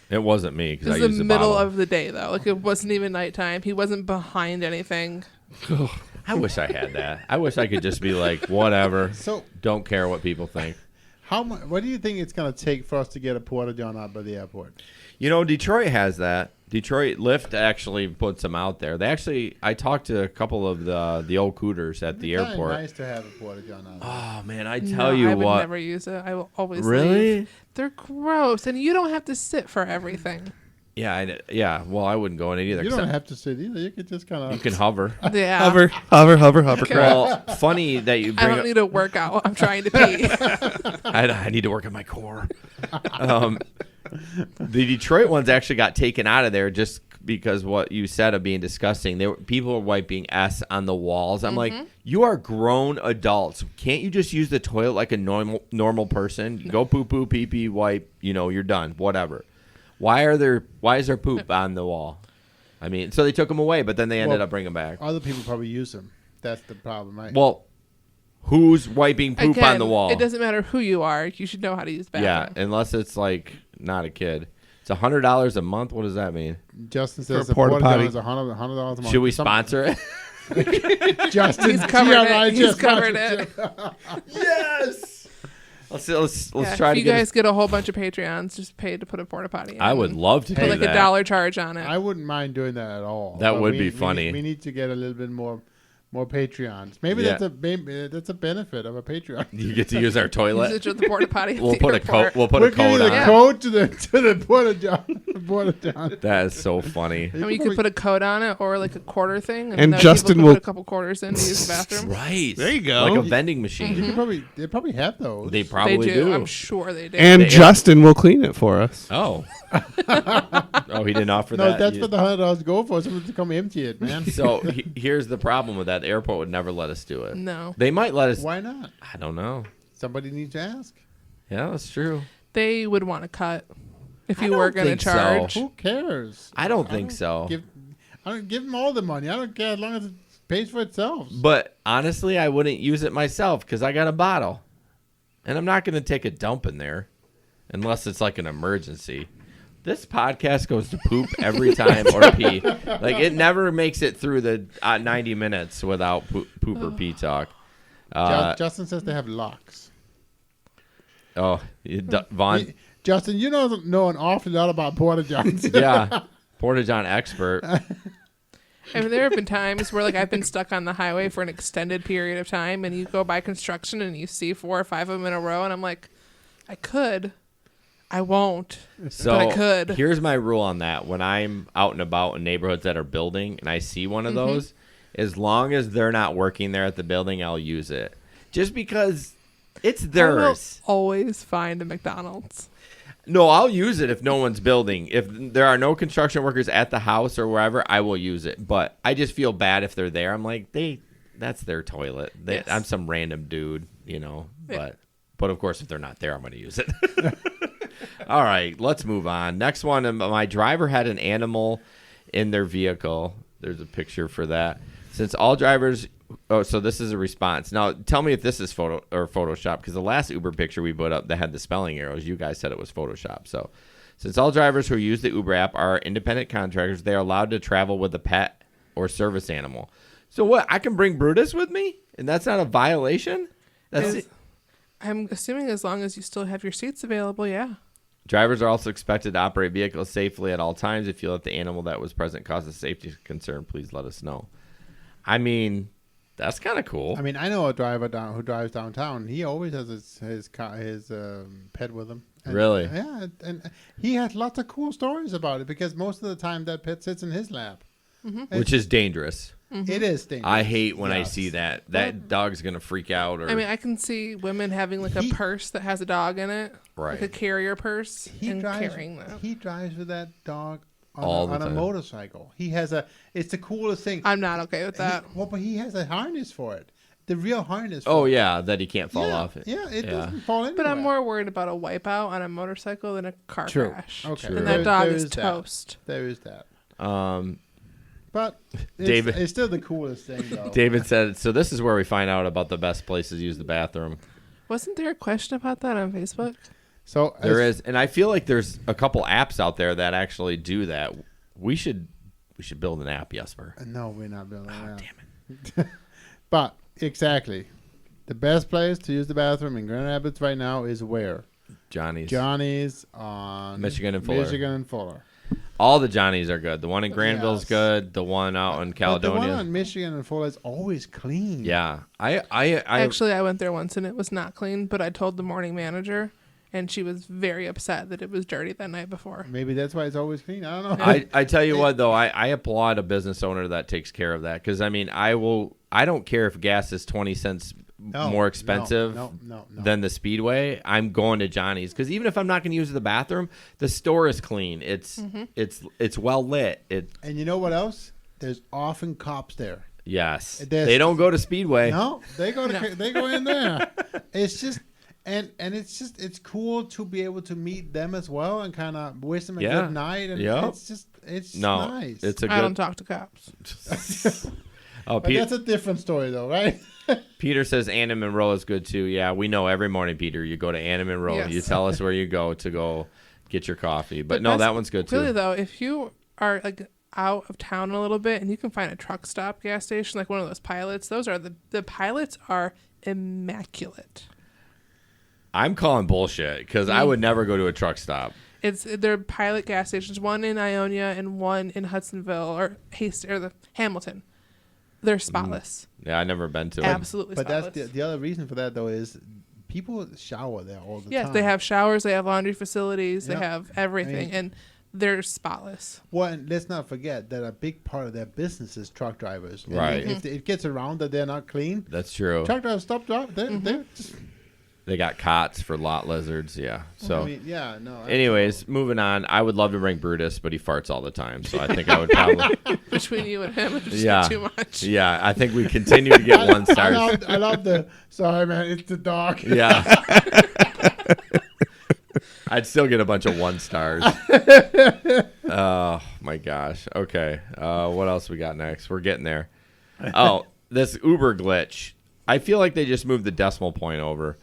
it wasn't me It because I was used the the middle bottle. of the day, though. Like, it wasn't even nighttime. He wasn't behind anything. I wish I had that. I wish I could just be like, whatever. So, Don't care what people think. how much? What do you think it's going to take for us to get a porta john out by the airport? Detroit has that. Detroit Lyft actually puts them out there. I talked to a couple of the old cooters at the Kinda airport. Nice to have a porta john out. Oh man, I No, tell you I would what. never use it. I will always Really? leave. They're gross, and you don't have to sit for everything. Yeah. Well, I wouldn't go in it either. You 'cause don't have to sit either. You could just kind of. you can hover. Yeah. Hover. Okay. Well, funny that you I bring don't up. need a workout. I'm trying to pee. I need to work on my core. The Detroit ones actually got taken out of there just because what you said of being disgusting. People were wiping S on the walls. I'm like, you are grown adults. Can't you just use the toilet like a normal person? Go poo poo, pee pee, wipe. You're done. Whatever. Why is there poop on the wall? I mean, so they took them away, but then they ended up bringing them back. Other people probably use them. That's the problem, right? Well, who's wiping poop Again, on the wall? it doesn't matter who you are. You should know how to use the Yeah, bathroom. unless it's like not a kid. It's $100 a month. What does that mean? Justin says a the porta porta john potty. is $100 a month. Should we sponsor it? Justin, He's covered GRI it. He's just covered sponsored it. Yes. Let's Yeah, try if to you get. guys get a whole bunch of Patreons, just pay to put a porta potty in. I would love to put do like that. $1 charge on it. I wouldn't mind doing that at all. That But would we- be we funny. need- We need to get a little bit more Patreons. Maybe Yeah. that's a benefit of a Patreon. You get to use our toilet. Usage of the porta potty. at We'll the put a airport. code. We'll put We're a code giving on. a it. code to the porta john. Porta john. That is so funny. I mean, you could put a code on it or like a quarter thing, And then Justin people will- can put a couple quarters in to use the bathroom. Right. There you go. Like a vending machine. You could they probably have those. They They probably do. I'm sure they do. And They- Justin will clean it for us. Oh. Oh, he didn't offer No, that. that's You- what the $100 go for. Someone to come empty it, man. So here's the problem with that. The airport would never let us do it. No. They might let us. Why not? I don't know. Somebody needs to ask. Yeah, that's true. They would want to cut if I you were don't going to think so. charge. Who cares? I don't think so. I don't give them all the money. I don't care as long as it pays for itself. But honestly, I wouldn't use it myself because I got a bottle. And I'm not going to take a dump in there unless it's like an emergency. This podcast goes to poop every time or pee. Like, it never makes it through the 90 minutes without poop or pee talk. Justin says they have locks. Oh, Vaughn. Justin, you know an awful lot about porta johns. Yeah, Porta John expert. I mean, there have been times where like I've been stuck on the highway for an extended period of time, and you go by construction and you see 4 or 5 of them in a row, and I'm like, I won't, So but I could. here's my rule on that. When I'm out and about in neighborhoods that are building and I see one of those, as long as they're not working there at the building, I'll use it. Just because it's I will theirs. always find a McDonald's. No, I'll use it if no one's building. If there are no construction workers at the house or wherever, I will use it. But I just feel bad if they're there. I'm like, that's their toilet. Yes. I'm some random dude, Yeah. But of course, if they're not there, I'm going to use it. All right, let's move on. Next one, my driver had an animal in their vehicle. There's a picture for that. Since all drivers... Oh, so this is a response. Now, tell me if this is photo or Photoshop, because the last Uber picture we put up that had the spelling errors, you guys said it was Photoshop. So, since all drivers who use the Uber app are independent contractors, they are allowed to travel with a pet or service animal. So what? I can bring Brutus with me, and that's not a violation? I'm assuming as long as you still have your seats available, yeah. Drivers are also expected to operate vehicles safely at all times. If you let the animal that was present cause a safety concern, please let us know. I mean, that's kind of cool. I mean, I know a driver who drives downtown. He always has his pet with him. And, Really? Yeah, and he has lots of cool stories about it because most of the time that pet sits in his lap. Which is dangerous. It is dangerous. I hate when I Yes. see that. That dog's going to freak out. Or I mean, I can see women having like a purse that has a dog in it, Right. like a carrier purse, and carrying that. He drives with that dog All the on a time. motorcycle. He has it's the coolest thing. I'm not okay with that. But he has a harness for it. The real harness. Oh, for it. yeah, that he can't fall yeah, off it. Yeah, it doesn't fall anywhere. But I'm more worried about a wipeout on a motorcycle than a car True. crash. Okay. True. And that dog There is is that. toast. There is that. But David- it's still the coolest thing, though. David said, so this is where we find out about the best places to use the bathroom. Wasn't there a question about that on Facebook? So There is, and I feel like there's a couple apps out there that actually do that. We should build an app, Jesper. No, we're not building that. Damn it. But exactly, the best place to use the bathroom in Grand Rapids right now is where? Johnny's. Johnny's on Michigan and Fuller. Michigan and Fuller. All the Johnnies are good. The one in Granville's Yes. good. The one out in But Caledonia. the one on Michigan and Fuller is always clean. Yeah. I Actually, I went there once and it was not clean, but I told the morning manager, and she was very upset that it was dirty that night before. Maybe that's why it's always clean. I don't know. I tell you what, though, I applaud a business owner that takes care of that. Because, I mean, I don't care if gas is 20 cents more expensive no. than the Speedway. I'm going to Johnny's. Because even if I'm not going to use the bathroom, the store is clean. It's well lit. And you know what else? There's often cops there. Yes. There's- They don't go to Speedway. No, they go in there. It's just and it's cool to be able to meet them as well and kind of wish them a Yeah. good night. And Yep. it's No, nice. it's a I don't good. talk to cops. Oh, But that's a different story though, right? Peter says Anna Monroe is good too. Yeah, we know every morning, Peter. You go to Anna Monroe. Yes. You tell us where you go to go get your coffee. But no, that's- that one's good too. Really though, if you are like out of town a little bit and you can find a truck stop gas station like one of those pilots, those are the pilots are immaculate. I'm calling bullshit because I would never go to a truck stop. They're pilot gas stations, one in Ionia and one in Hudsonville or the Hamilton. They're spotless. Yeah, I've never been to it. Absolutely But spotless. that's the other reason for that though is people shower there all the Yes, time. they have showers, they have laundry facilities, they Yeah. have everything, I mean- and they're spotless. Well, and let's not forget that a big part of their business is truck drivers. And Right. If it gets around that they're not clean, That's true. truck drivers stop driving. They're just. They got cots for lot lizards. Yeah. So, I mean, yeah, no. anyways, moving on. I would love to bring Brutus, but he farts all the time. So I think I would probably. Between you and him, it's just Yeah. too much. Yeah, I think we continue to get one stars. I love the. Sorry, man. It's the dog. Yeah. I'd still get a bunch of 1 stars. Oh my gosh. Okay. What else we got next? We're getting there. Oh, this Uber glitch. I feel like they just moved the decimal point over.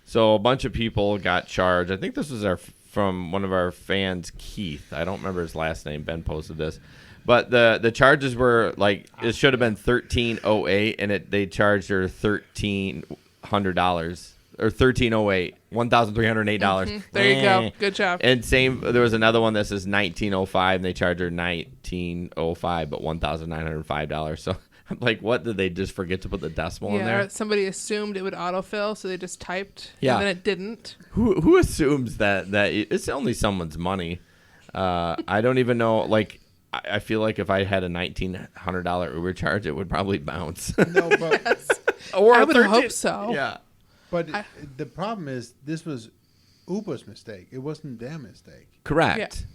So a bunch of people got charged. I think this was from one of our fans, Keith. I don't remember his last name. Ben posted this. But the charges were like it should have been $13.08 and they charged her $1,300 or $1,308, $1,308. There you go. Good job. And same, there was another one that says $1,905, and they charge her $1,905, but $1,905. So I'm like, what, did they just forget to put the decimal in there? Somebody assumed it would autofill, so they just typed, Yeah. and then it didn't. Who assumes that it's only someone's money? I don't even know. Like, I feel like if I had a $1,900 Uber charge, it would probably bounce. No, but Or I a would 13 hope so. Yeah. but the problem is this was Uber's mistake. It wasn't their mistake. Correct.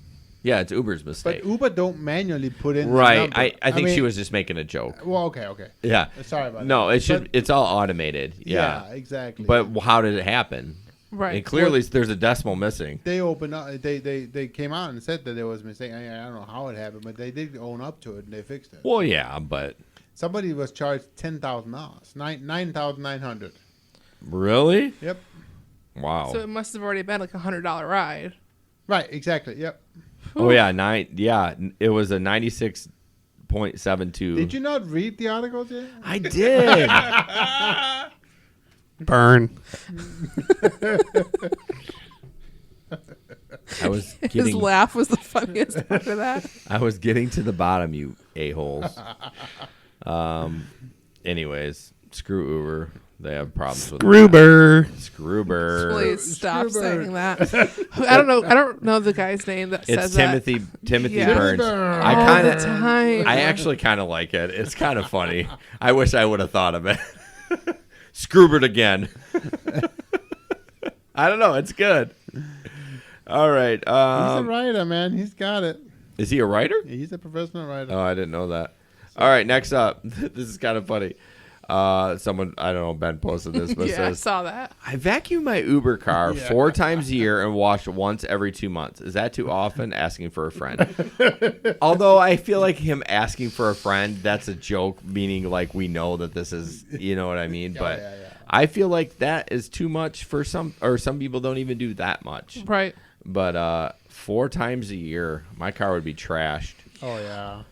Yeah, it's Uber's mistake. But Uber don't manually put in Right. the number. I think she mean, was just making a joke. Well, okay. Yeah. Sorry about No, that. it should. But- It's all automated. Yeah. exactly. But how did it happen? Right. And clearly, there's a decimal missing. they opened up. They came out and said that there was a mistake. I don't know how it happened, but they did own up to it and they fixed it. Well, yeah, but Somebody was charged $10,000, $9,900. really? Yep. Wow. So it must have already been like $100 ride. Right. Exactly. Yep. Oh yeah, it was a 96.72. Did you not read the articles yet? I did. Burn. I was His getting. laugh was the funniest part of that. I was getting to the bottom, you a-holes. Anyways, screw Uber. They have problems with Gruber. Screwber. Please stop Screwbird. saying that. I don't know the guy's name that It's says Timothy Yeah. Burns. Burns. I All kind the of time. I actually kind of like it. It's kind of funny. I wish I would have thought of it. Screwbird again. I don't know. It's good. All right. He's a writer, man. He's got it. Is he a writer? He's a professional writer. Oh, I didn't know that. All right. Next up. This is kind of funny. Someone, I don't know, Ben posted this, but it Yeah, I says, saw that. I vacuum my Uber car 4 times a year and wash once every 2 months. Is that too often? Asking for a friend. Although I feel like him asking for a friend, that's a joke, meaning like we know that this is, you know what I mean? But yeah. I feel like that is too much for some people don't even do that much. Right. But 4 times a year, my car would be trashed. Oh, yeah.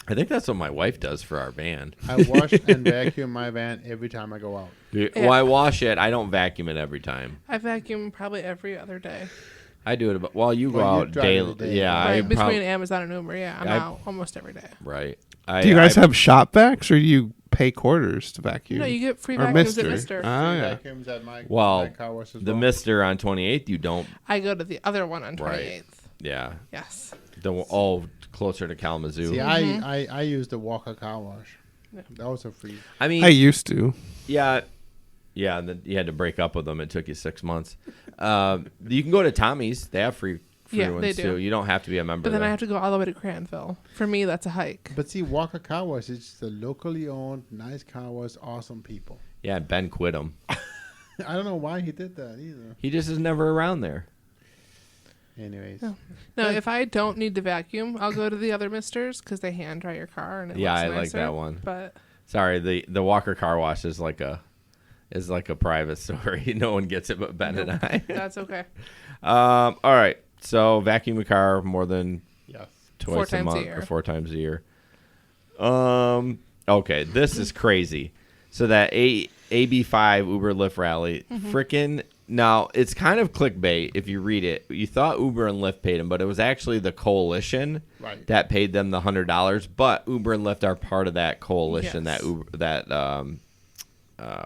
I think that's what my wife does for our van. I wash and vacuum my van every time I go out. Well, I wash it. I don't vacuum it every time. I vacuum probably every other day. I do it, but you go Well, you out drive daily. every day. Yeah, Right, I between Amazon and Uber, yeah, I'm I- out almost every day. right. Do you guys have shop vacs, or do you pay quarters to vacuum? No, you get free Or vacuums at Mister. Mister. Oh, yeah. Vacuums at my Well, car wash as the well. Mister on 28th? You don't. I go to the other one on 28th. Right. Yeah, Yes. closer to Kalamazoo. See, Mm-hmm. I use the Walker car wash. Yeah. That was a free. I mean, I used to. yeah, and then you had to break up with them. It took you 6 months. You can go to Tommy's. They have free Yeah, ones they do. too. You don't have to be a member. But then I there. have to go all the way to Cranville. For me, that's a hike. But see, Walker car wash is just a locally owned, nice car wash, awesome people. Yeah, Ben quit him. I don't know why he did that either. He just is never around there. Anyways, No, if I don't need to vacuum, I'll go to the other Misters because they hand dry your car and it Yeah, looks I like nicer. that one. But Sorry, the Walker car wash is like a private story. No one gets it but Ben and I. that's okay. All right. So vacuum a car more than yes. twice a times a month year. or 4 times a year. Okay, this is crazy. So that AB5 Uber Lyft rally, frickin' now it's kind of clickbait if you read it. You thought Uber and Lyft paid them, but it was actually the coalition Right. that paid them the $100. But Uber and Lyft are part of that coalition. Yes.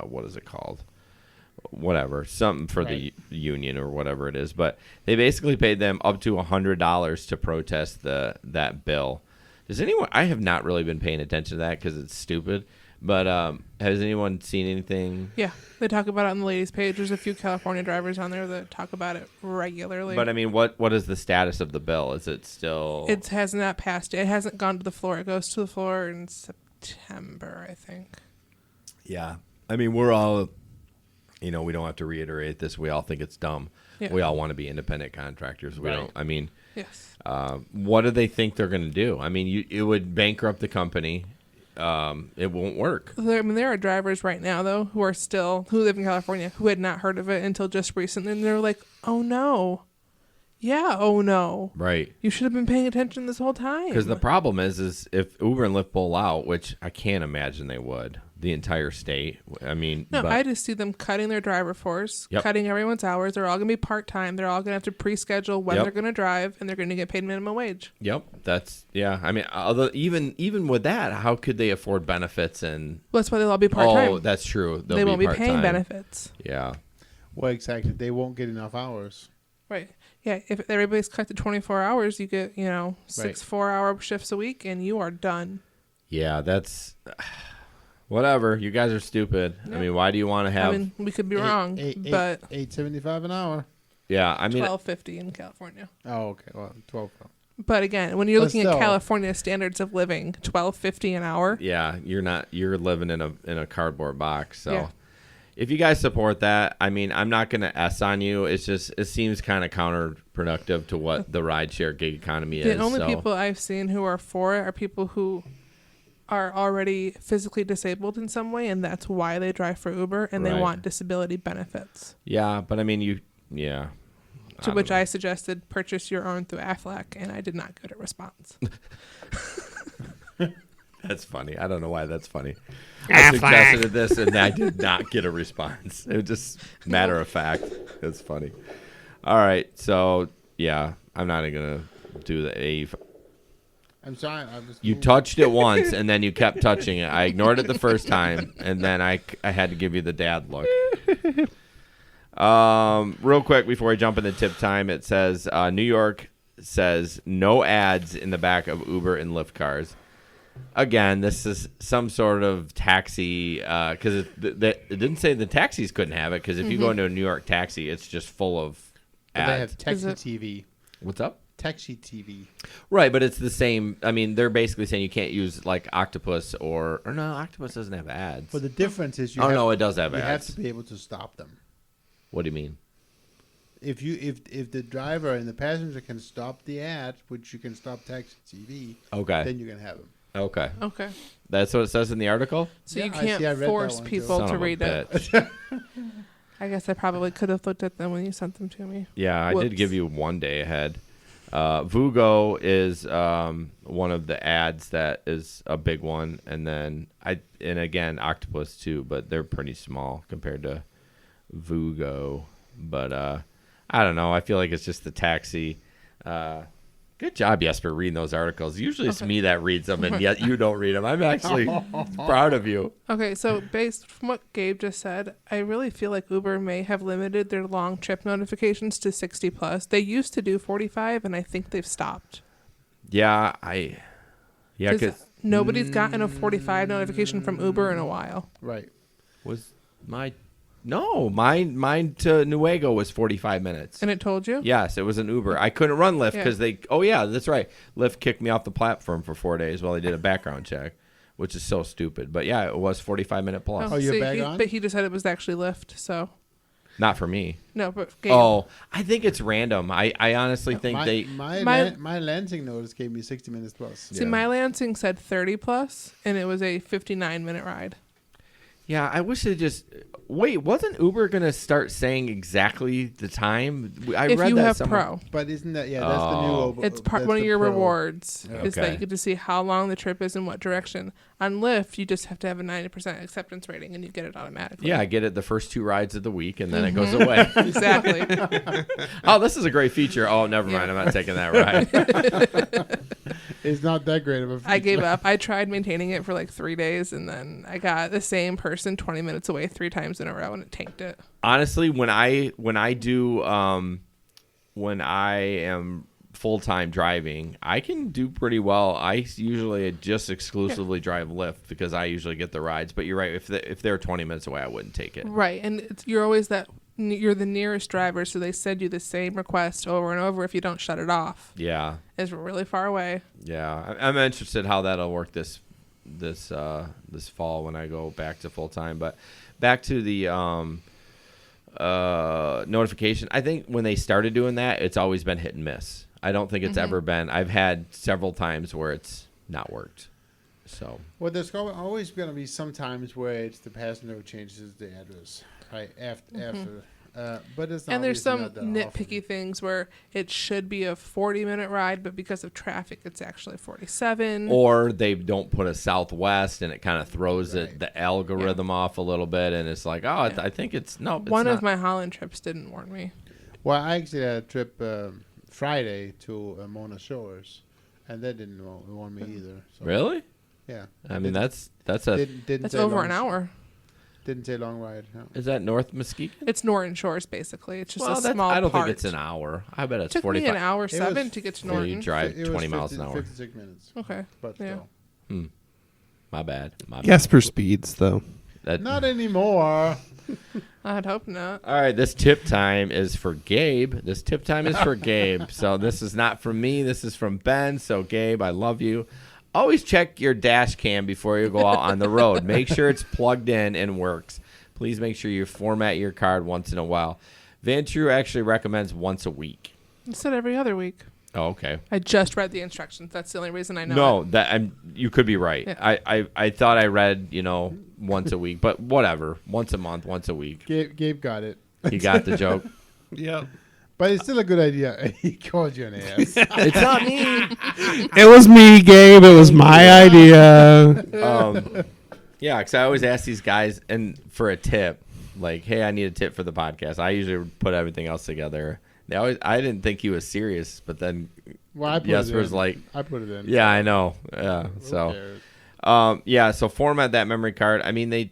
What is it called? Whatever, something for the union or whatever it is. But they basically paid them up to $100 to protest that bill. Does anyone? I have not really been paying attention to that because it's stupid. But has anyone seen anything? Yeah, they talk about it on the ladies' page. There's a few California drivers on there that talk about it regularly. But I mean, what is the status of the bill? Is it still? It has not passed yet. It hasn't gone to the floor. It goes to the floor in September, I think. Yeah. I mean, we're all, we don't have to reiterate this. We all think it's dumb. Yeah. We all want to be independent contractors. We don't. I mean, Yes. what do they think they're going to do? I mean, it would bankrupt the company. It won't work. There are drivers right now, though, who live in California, who had not heard of it until just recently. And they're like, oh, no. Yeah, oh, no. Right. You should have been paying attention this whole time. Because the problem is if Uber and Lyft pull out, which I can't imagine they would, the entire state. I mean, No, but, I just see them cutting their driver force, Yep. cutting everyone's hours. They're all going to be part-time. They're all going to have to pre-schedule when Yep. they're going to drive, and they're going to get paid minimum wage. Yep, that's I mean, although even with that, how could they afford benefits and? Well, that's why they'll all be part-time. Oh, that's true. They'll They be won't be part-time. paying benefits. Yeah. Well, exactly. They won't get enough hours. Right. Yeah, if everybody's cut to 24 hours, you get, 6 4-hour shifts a week, and you are done. Yeah, that's whatever. You guys are stupid. Yeah. I mean, why do you want to have? I mean, we could be wrong, but $8.75 an hour. yeah, I mean, $12.50 in California. Oh, okay. Well, 12. But again, when you're But looking still. at California standards of living, $12.50 an hour. yeah, you're living in a cardboard box. So, Yeah. if you guys support that, I mean, I'm not gonna on you. It's just it seems kind of counterproductive to what the rideshare gig economy The is. only so. people I've seen who are for it are people who are already physically disabled in some way, and that's why they drive for Uber, and they Right. want disability benefits. Yeah, but I mean, yeah. To which I suggested purchase your own through Aflac, and I did not get a response. That's funny. I don't know why that's funny. I suggested this, and I did not get a response. It was just matter of fact. It's funny. All right, so yeah, I'm not even gonna do the A. I'm sorry. I was You touched it once, and then you kept touching it. I ignored it the first time, and then I had to give you the dad look. Real quick before I jump into tip time, it says New York says no ads in the back of Uber and Lyft cars. Again, this is some sort of taxi because it didn't say the taxis couldn't have it because if you go into a New York taxi, it's just full of But ads. they have taxi it- TV. What's up? Taxi TV. Right, but it's the same. I mean, they're basically saying you can't use like Octopus or no, Octopus doesn't have ads. But the difference is you. Oh have, no, it does have you have ads. to be able to stop them. What do you mean? If the driver and the passenger can stop the ad, which you can stop taxi TV, Okay. then you can have them. Okay. Okay. That's what it says in the article? So you Yeah, I see, I can't read that force one, too. people Son to of a read it. bitch. I guess I probably could have looked at them when you sent them to me. Yeah, I did Whoops. give you one day ahead. Vugo is one of the ads that is a big one, and then again Octopus too, but they're pretty small compared to Vugo. But I don't know. I feel like it's just the taxi. Good job, Jesper, reading those articles. Usually it's me that reads them, and yet you don't read them. I'm actually proud of you. Okay, so based from what Gabe just said, I really feel like Uber may have limited their long trip notifications to 60 plus. They used to do 45, and I think they've stopped. Yeah, Because nobody's gotten a 45 notification from Uber in a while. Right. was mine to Newego was 45 minutes. And it told you? Yes, it was an Uber. I couldn't run Lyft Yeah. because that's right. Lyft kicked me off the platform for 4 days while they did a background check, which is so stupid. But yeah, it was 45-minute plus. Oh, you're see, back on? But he just said it was actually Lyft, so. Not for me. No, but Gabe. Oh, I think it's random. I honestly think my Lansing notice gave me 60 minutes plus. See, my Lansing said 30 plus, and it was a 59-minute ride. Yeah, I wish they just wait. Wasn't Uber gonna start saying exactly the time? I If read you that have somewhere. Pro. But isn't that that's the new? Uber, It's that's one of the your Pro. rewards is that Okay. you get to see how long the trip is and what direction. On Lyft, you just have to have a 90% acceptance rating, and you get it automatically. Yeah, I get it the first 2 rides of the week, and then it goes away. Exactly. Oh, this is a great feature. Oh, never mind. I'm not taking that ride. It's not that great of a feature. I gave up. I tried maintaining it for like 3 days, and then I got the same person 20 minutes away 3 times in a row, and it tanked it. Honestly, when I am full-time driving, I can do pretty well. I usually just exclusively drive Lyft because I usually get the rides. But you're right. If they're 20 minutes away, I wouldn't take it. Right, and you're always you're the nearest driver, so they send you the same request over and over if you don't shut it off. Yeah. It's really far away. Yeah. I'm interested how that'll work this fall when I go back to full-time. But back to the notification. I think when they started doing that, it's always been hit and miss. I don't think it's ever been. I've had several times where it's not worked. So. Well, there's always going to be some times where it's the passenger who changes the address, right? After But it's And there's obviously some not that nitpicky often. things where it should be a 40-minute ride, but because of traffic, it's actually 47. Or they don't put a Southwest, and it kind of throws Right. the algorithm off a little bit, and it's like, oh, I think it's no. It's One not. of my Holland trips didn't warn me. Well, I actually had a trip Friday to Mona Shores, and that didn't warn me either. So, Really? Yeah. I mean, that's a. Didn't That's say over long- an hour. Didn't say long ride. No. Is that North Muskegon? It's Norton Shores, basically. It's just Well, a small I don't part. think it's an hour. I bet It it's took 45. me an hour was 7 to get to Where you Norton. drive It was 20 miles an 50 hour. 56 minutes. Okay. But Yeah. still. My bad. Casper speeds though. That, Not anymore. I'd hope not. All right, this tip time is for Gabe. This tip time is for Gabe. So this is not from me. This is from Ben. So Gabe, I love you. Always check your dash cam before you go out on the road. Make sure it's plugged in and works. Please make sure you format your card once in a while. Vanture actually recommends once a week. It said every other week. Oh, okay. I just read the instructions. That's the only reason I know. No, it. that you could be right. Yeah. I thought I read, once a week, but whatever. Once a month, once a week. Gabe got it. You got the joke. Yep. But it's still a good idea. He called you an ass. It's not me. It was me, Gabe. It was my idea. Yeah, because I always ask these guys and for a tip, like, hey, I need a tip for the podcast. I usually put everything else together. I didn't think he was serious, but then Well, I put Jesper's it in. like, I put it in. yeah, I know. Yeah, Who so cares? so format that memory card. I mean,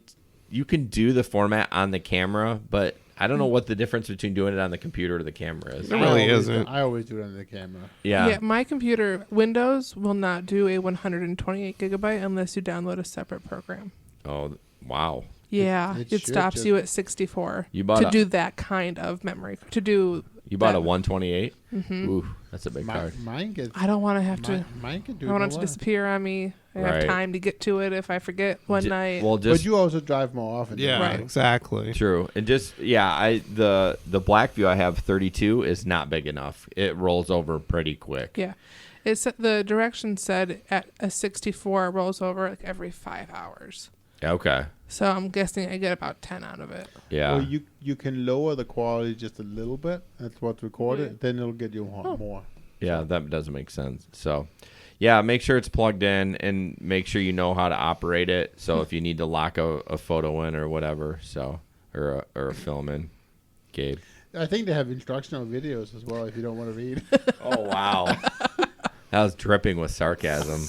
you can do the format on the camera, but I don't know what the difference between doing it on the computer or the camera is. It really isn't. I always do it on the camera. Yeah. My computer, Windows, will not do a 128 gigabyte unless you download a separate program. Oh, wow. Yeah, it it should stops just- you at 64 You bought to a- do that kind of memory. To do You bought a that- 128? Ooh, that's a big card. Mine gets. I don't want to have to. Mine can do I don't want it no to way. disappear on me. I have Right. time to get to it if I forget one night. Well, But just you also drive more often. Yeah, Right. exactly. true. And just the Blackview I have 32 is not big enough. It rolls over pretty quick. Yeah. It's the directions said at a 64 it rolls over like every 5 hours. Okay. So I'm guessing I get about 10 out of it. Yeah. Well, you can lower the quality just a little bit. That's what's recorded. Then it'll get you more. Yeah, that doesn't make sense. So, yeah, make sure it's plugged in and make sure you know how to operate it. So if you need to lock a photo in or whatever, or a film in, Gabe. I think they have instructional videos as well if you don't want to read. Oh wow, that was dripping with sarcasm.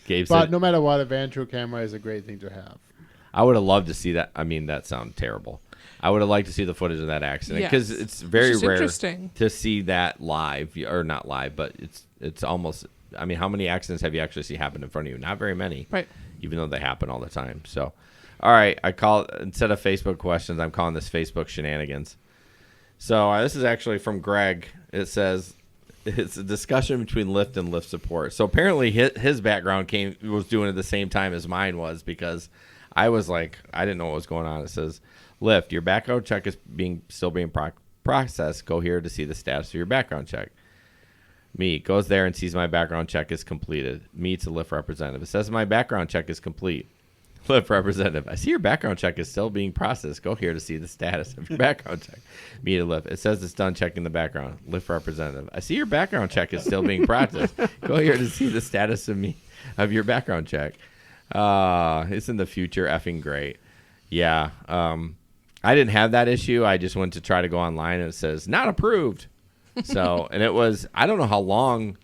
Gabe But said, no matter what, a Vanture camera is a great thing to have. I would have loved to see that. I mean, that sounds terrible. I would have liked to see the footage of that accident because Yes. it's very It's just rare interesting. to see that live, or not live, but it's almost. I mean, how many accidents have you actually seen happen in front of you? Not very many, Right. even though they happen all the time. So, all right, I call instead of Facebook questions, I'm calling this Facebook shenanigans. So this is actually from Greg. It says it's a discussion between Lyft and Lyft support. So apparently his background was doing it at the same time as mine was because I was like, I didn't know what was going on. It says, Lyft, your background check is still being processed. Go here to see the status of your background check. Me goes there and sees my background check is completed. Meets a Lyft representative. It says my background check is complete. Lyft representative, I see your background check is still being processed. Go here to see the status of your background check. Meet a Lyft. It says it's done checking the background. Lyft representative, I see your background check is still being processed. Go here to see the status of your background check. It's in the future effing great. Yeah. I didn't have that issue. I just went to try to go online and it says not approved. So, and it was, I don't know how long.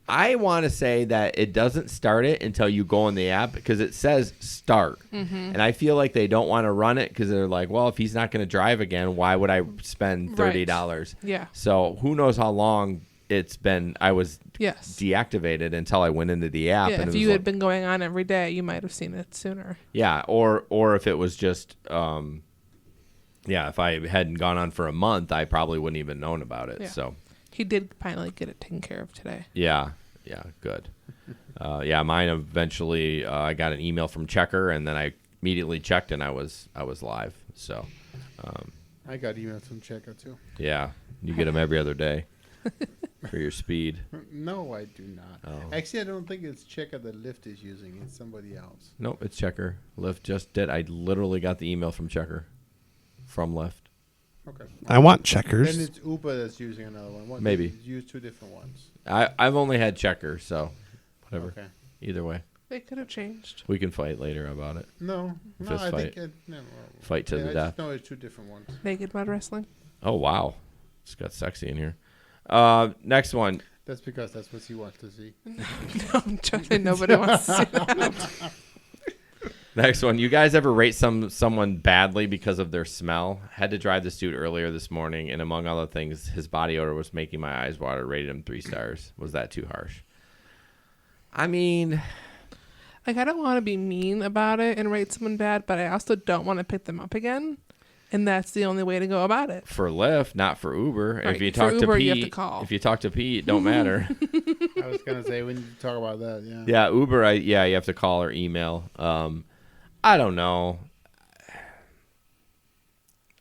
I want to say that it doesn't start it until you go in the app because it says start. And I feel like they don't want to run it because they're like, well, if he's not going to drive again, why would I spend $30? Yeah. So who knows how long it's been. I was Yes. deactivated until I went into the app. Yeah, and if it you was had like, been going on every day, you might have seen it sooner. yeah, or if it was just, if I hadn't gone on for a month, I probably wouldn't even known about it. Yeah. So. He did finally get it taken care of today. Yeah, good. Mine eventually. I got an email from Checker, and then I immediately checked, and I was live. So, I got emails from Checker too. yeah, you get them every other day. for your speed. No, I do not. Oh. Actually, I don't think it's Checker that Lyft is using. It's somebody else. Nope, it's Checker. Lyft just did. I literally got the email from Checker, from Lyft. Okay. I want Then checkers. it's Uber that's using another one. What, Maybe. use two different ones. I've only had Checker, so whatever. Okay. Either way, They could have changed. we can fight later about it. No, Fist I fight. think no. Fight to the I death. just know it's two different ones. Naked mud wrestling. Oh wow, it's got sexy in here. Next one. That's because that's what he wants to see. No, I'm joking. Nobody wants to see that. Next one. You guys ever rate someone badly because of their smell? Had to drive this dude earlier this morning, and among other things, his body odor was making my eyes water. Rated him 3 stars. Was that too harsh? I mean, Like, I don't want to be mean about it and rate someone bad, but I also don't want to pick them up again. And that's the only way to go about it. for Lyft, not for Uber. Right, If you for talk Uber, to you Pete, have to call. if you talk to Pete, it don't matter. I was gonna say we need to talk about that. Yeah. Yeah, Uber. You have to call or email. I don't know.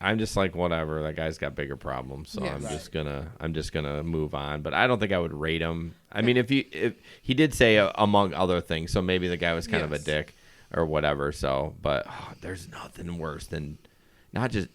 I'm just like, whatever. That guy's got bigger problems, so Yeah. I'm just gonna move on. But I don't think I would rate him. I mean, if he did say among other things, so maybe the guy was kind of a Yes. dick or whatever. So, but there's nothing worse than not just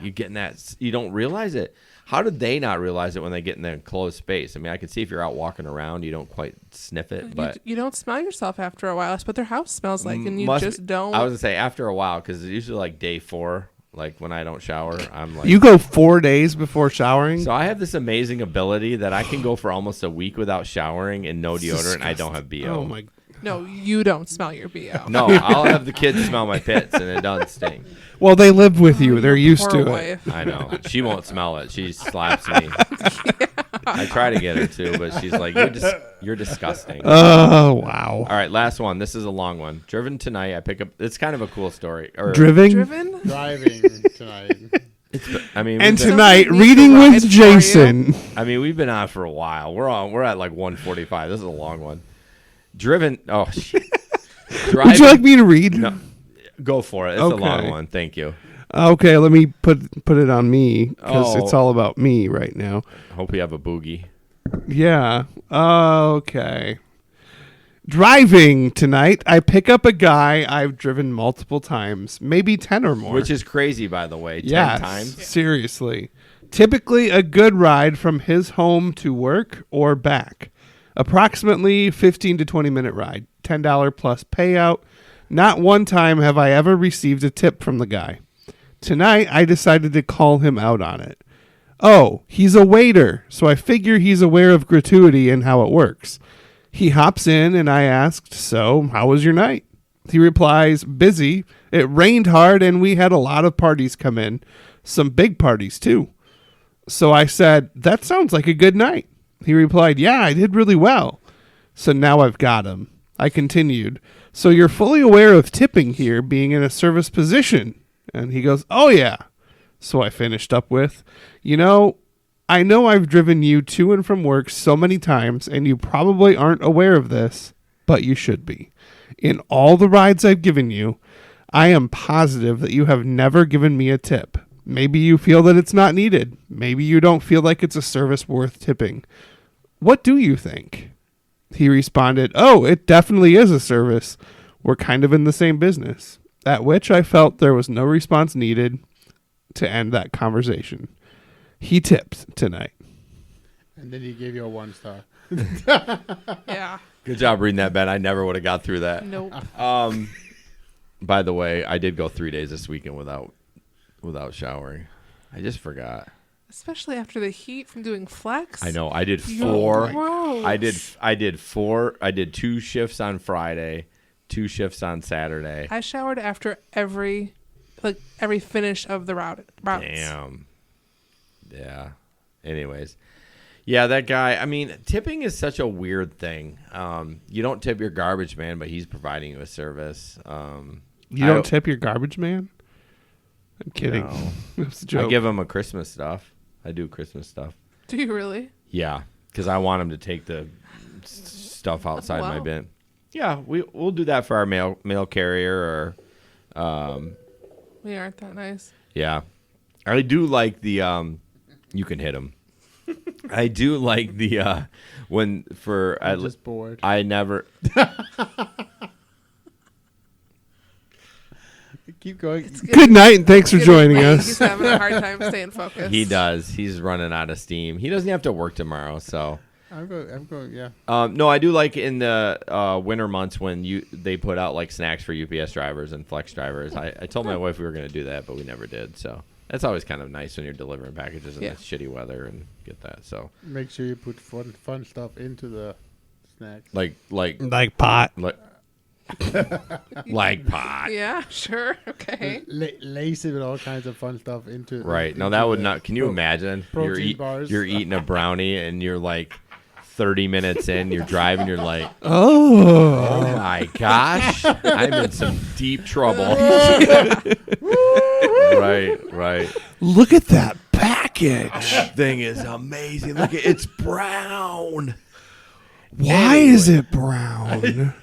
you getting that. You don't realize it. How did they not realize it when they get in the enclosed space? I mean, I could see if you're out walking around, you don't quite sniff it, but You don't smell yourself after a while. That's what their house smells like, and you must just be- don't. I was gonna say after a while, because it's usually like day 4. Like when I don't shower, I'm like. You go 4 days before showering? So I have this amazing ability that I can go for almost a week without showering and no deodorant. And I don't have BO. Oh, my. No, you don't smell your BO. No, I'll have the kids smell my pits, and it doesn't stink. Well, they live with you. They're Your used poor to it. wife. I know. She won't smell it. She slaps me. I try to get her to, but she's like, "You're disgusting." Oh, wow. All right, last one. This is a long one. Driven tonight. I pick up. It's kind of a cool story. Or, Driven? Driven? Driving tonight. I mean, And we've been- tonight, Somebody needs reading to ride with for Jason. I mean, we've been on for a while. We're at like 1:45. This is a long one. Driven. Oh shit. Driving. Would you like me to read? No, go for it. It's a long Okay. one. Thank you. Okay, let me put it on me because Oh. it's all about me right now. Hope we have a boogie. Yeah. Okay. Driving tonight, I pick up a guy I've driven multiple times, maybe 10 or more. Which is crazy, by the way. 10 Yes, times. seriously. Typically a good ride from his home to work or back. Approximately 15 to 20 minute ride. $10 plus payout. Not one time have I ever received a tip from the guy. Tonight, I decided to call him out on it. Oh, he's a waiter, so I figure he's aware of gratuity and how it works. He hops in and I asked, so how was your night? He replies, busy. It rained hard and we had a lot of parties come in. Some big parties too. So I said, that sounds like a good night. He replied, yeah, I did really well. So now I've got him. I continued, so you're fully aware of tipping here being in a service position? And he goes, oh yeah. So I finished up with, I know I've driven you to and from work so many times, and you probably aren't aware of this, but you should be. In all the rides I've given you, I am positive that you have never given me a tip. Maybe you feel that it's not needed. Maybe you don't feel like it's a service worth tipping. What do you think? He responded, oh, it definitely is a service. We're kind of in the same business. At which I felt there was no response needed to end that conversation. He tipped tonight. And then he gave you a 1 star. Yeah. Good job reading that, Ben. I never would have got through that. Nope. By the way, I did go 3 days this weekend without showering. I just forgot. Especially after the heat from doing flex. I know. I did You're 4. gross. I did 4. I did 2 shifts on Friday, 2 shifts on Saturday. I showered after every finish of the routes. Damn. Yeah. Anyways. Yeah, that guy, I mean, tipping is such a weird thing. You don't tip your garbage man, but he's providing you a service. You don't tip your garbage man? I'm kidding. No. It's a joke. I give him a Christmas stuff. I do Christmas stuff. Do you really? Yeah, because I want him to take the stuff outside my Wow. bin. Yeah, we'll do that for our mail carrier or We aren't that nice. yeah. I do like the you can hit him. I do like the when for I'm just bored. I never. Keep going. Good night, and thanks for Getting joining late. us. He's having a hard time staying focused. He does. He's running out of steam. He doesn't have to work tomorrow, so. I'm going. Yeah. No, I do like in the winter months when they put out like snacks for UPS drivers and flex drivers. I told my wife we were going to do that, but we never did. So that's always kind of nice when you're delivering packages in this shitty weather and get that. So Make sure you put fun stuff into the snacks. like pot. like pot. Yeah, sure. Okay. Lace it with all kinds of fun stuff into. Right. into Now that would the not. Can you imagine? protein bars. You're eating a brownie and you're like 30 minutes in. You're driving. You're like, Oh. oh my gosh, I'm in some deep trouble. Right. Look at that package. That thing is amazing. Look at it's brown. Why is it brown?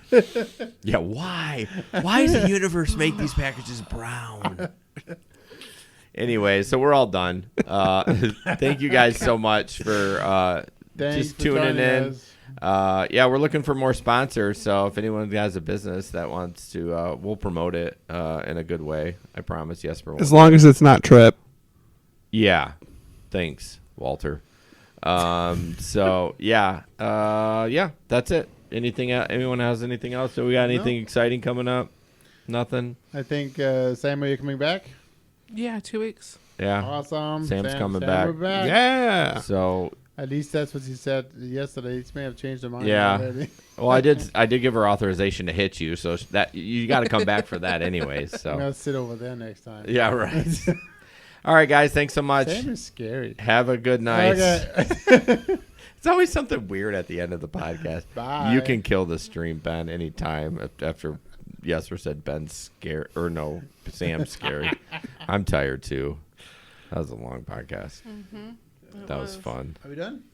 Yeah, why? Why does the universe make these packages brown? Anyway, so we're all done. Thank you guys so much for Thanks just for tuning joining in. us. Yeah, we're looking for more sponsors. So if anyone has a business that wants to, we'll promote it in a good way. I promise. Yes, As long as it's not Trip. Yeah. Thanks, Walter. So yeah, that's it. Anything? Anyone has anything else? Do we got anything exciting coming up? Nothing. I think Sam, are you coming back? Yeah, 2 weeks. Yeah. Awesome. Sam's coming Sam, back. We're back. Yeah. So At least that's what he said yesterday. He may have changed their mind Yeah. already. well, I did give her authorization to hit you, so that you got to come back for that anyways. I'm So gonna sit over there next time. yeah, right. All right, guys. Thanks so much. Sam is scary. Have a good night. Okay. It's always something weird at the end of the podcast. Bye. You can kill the stream, Ben, anytime after Yesper said Ben's scary. Or no, Sam's scary. I'm tired, too. That was a long podcast. Mm-hmm. That was fun. Are we done?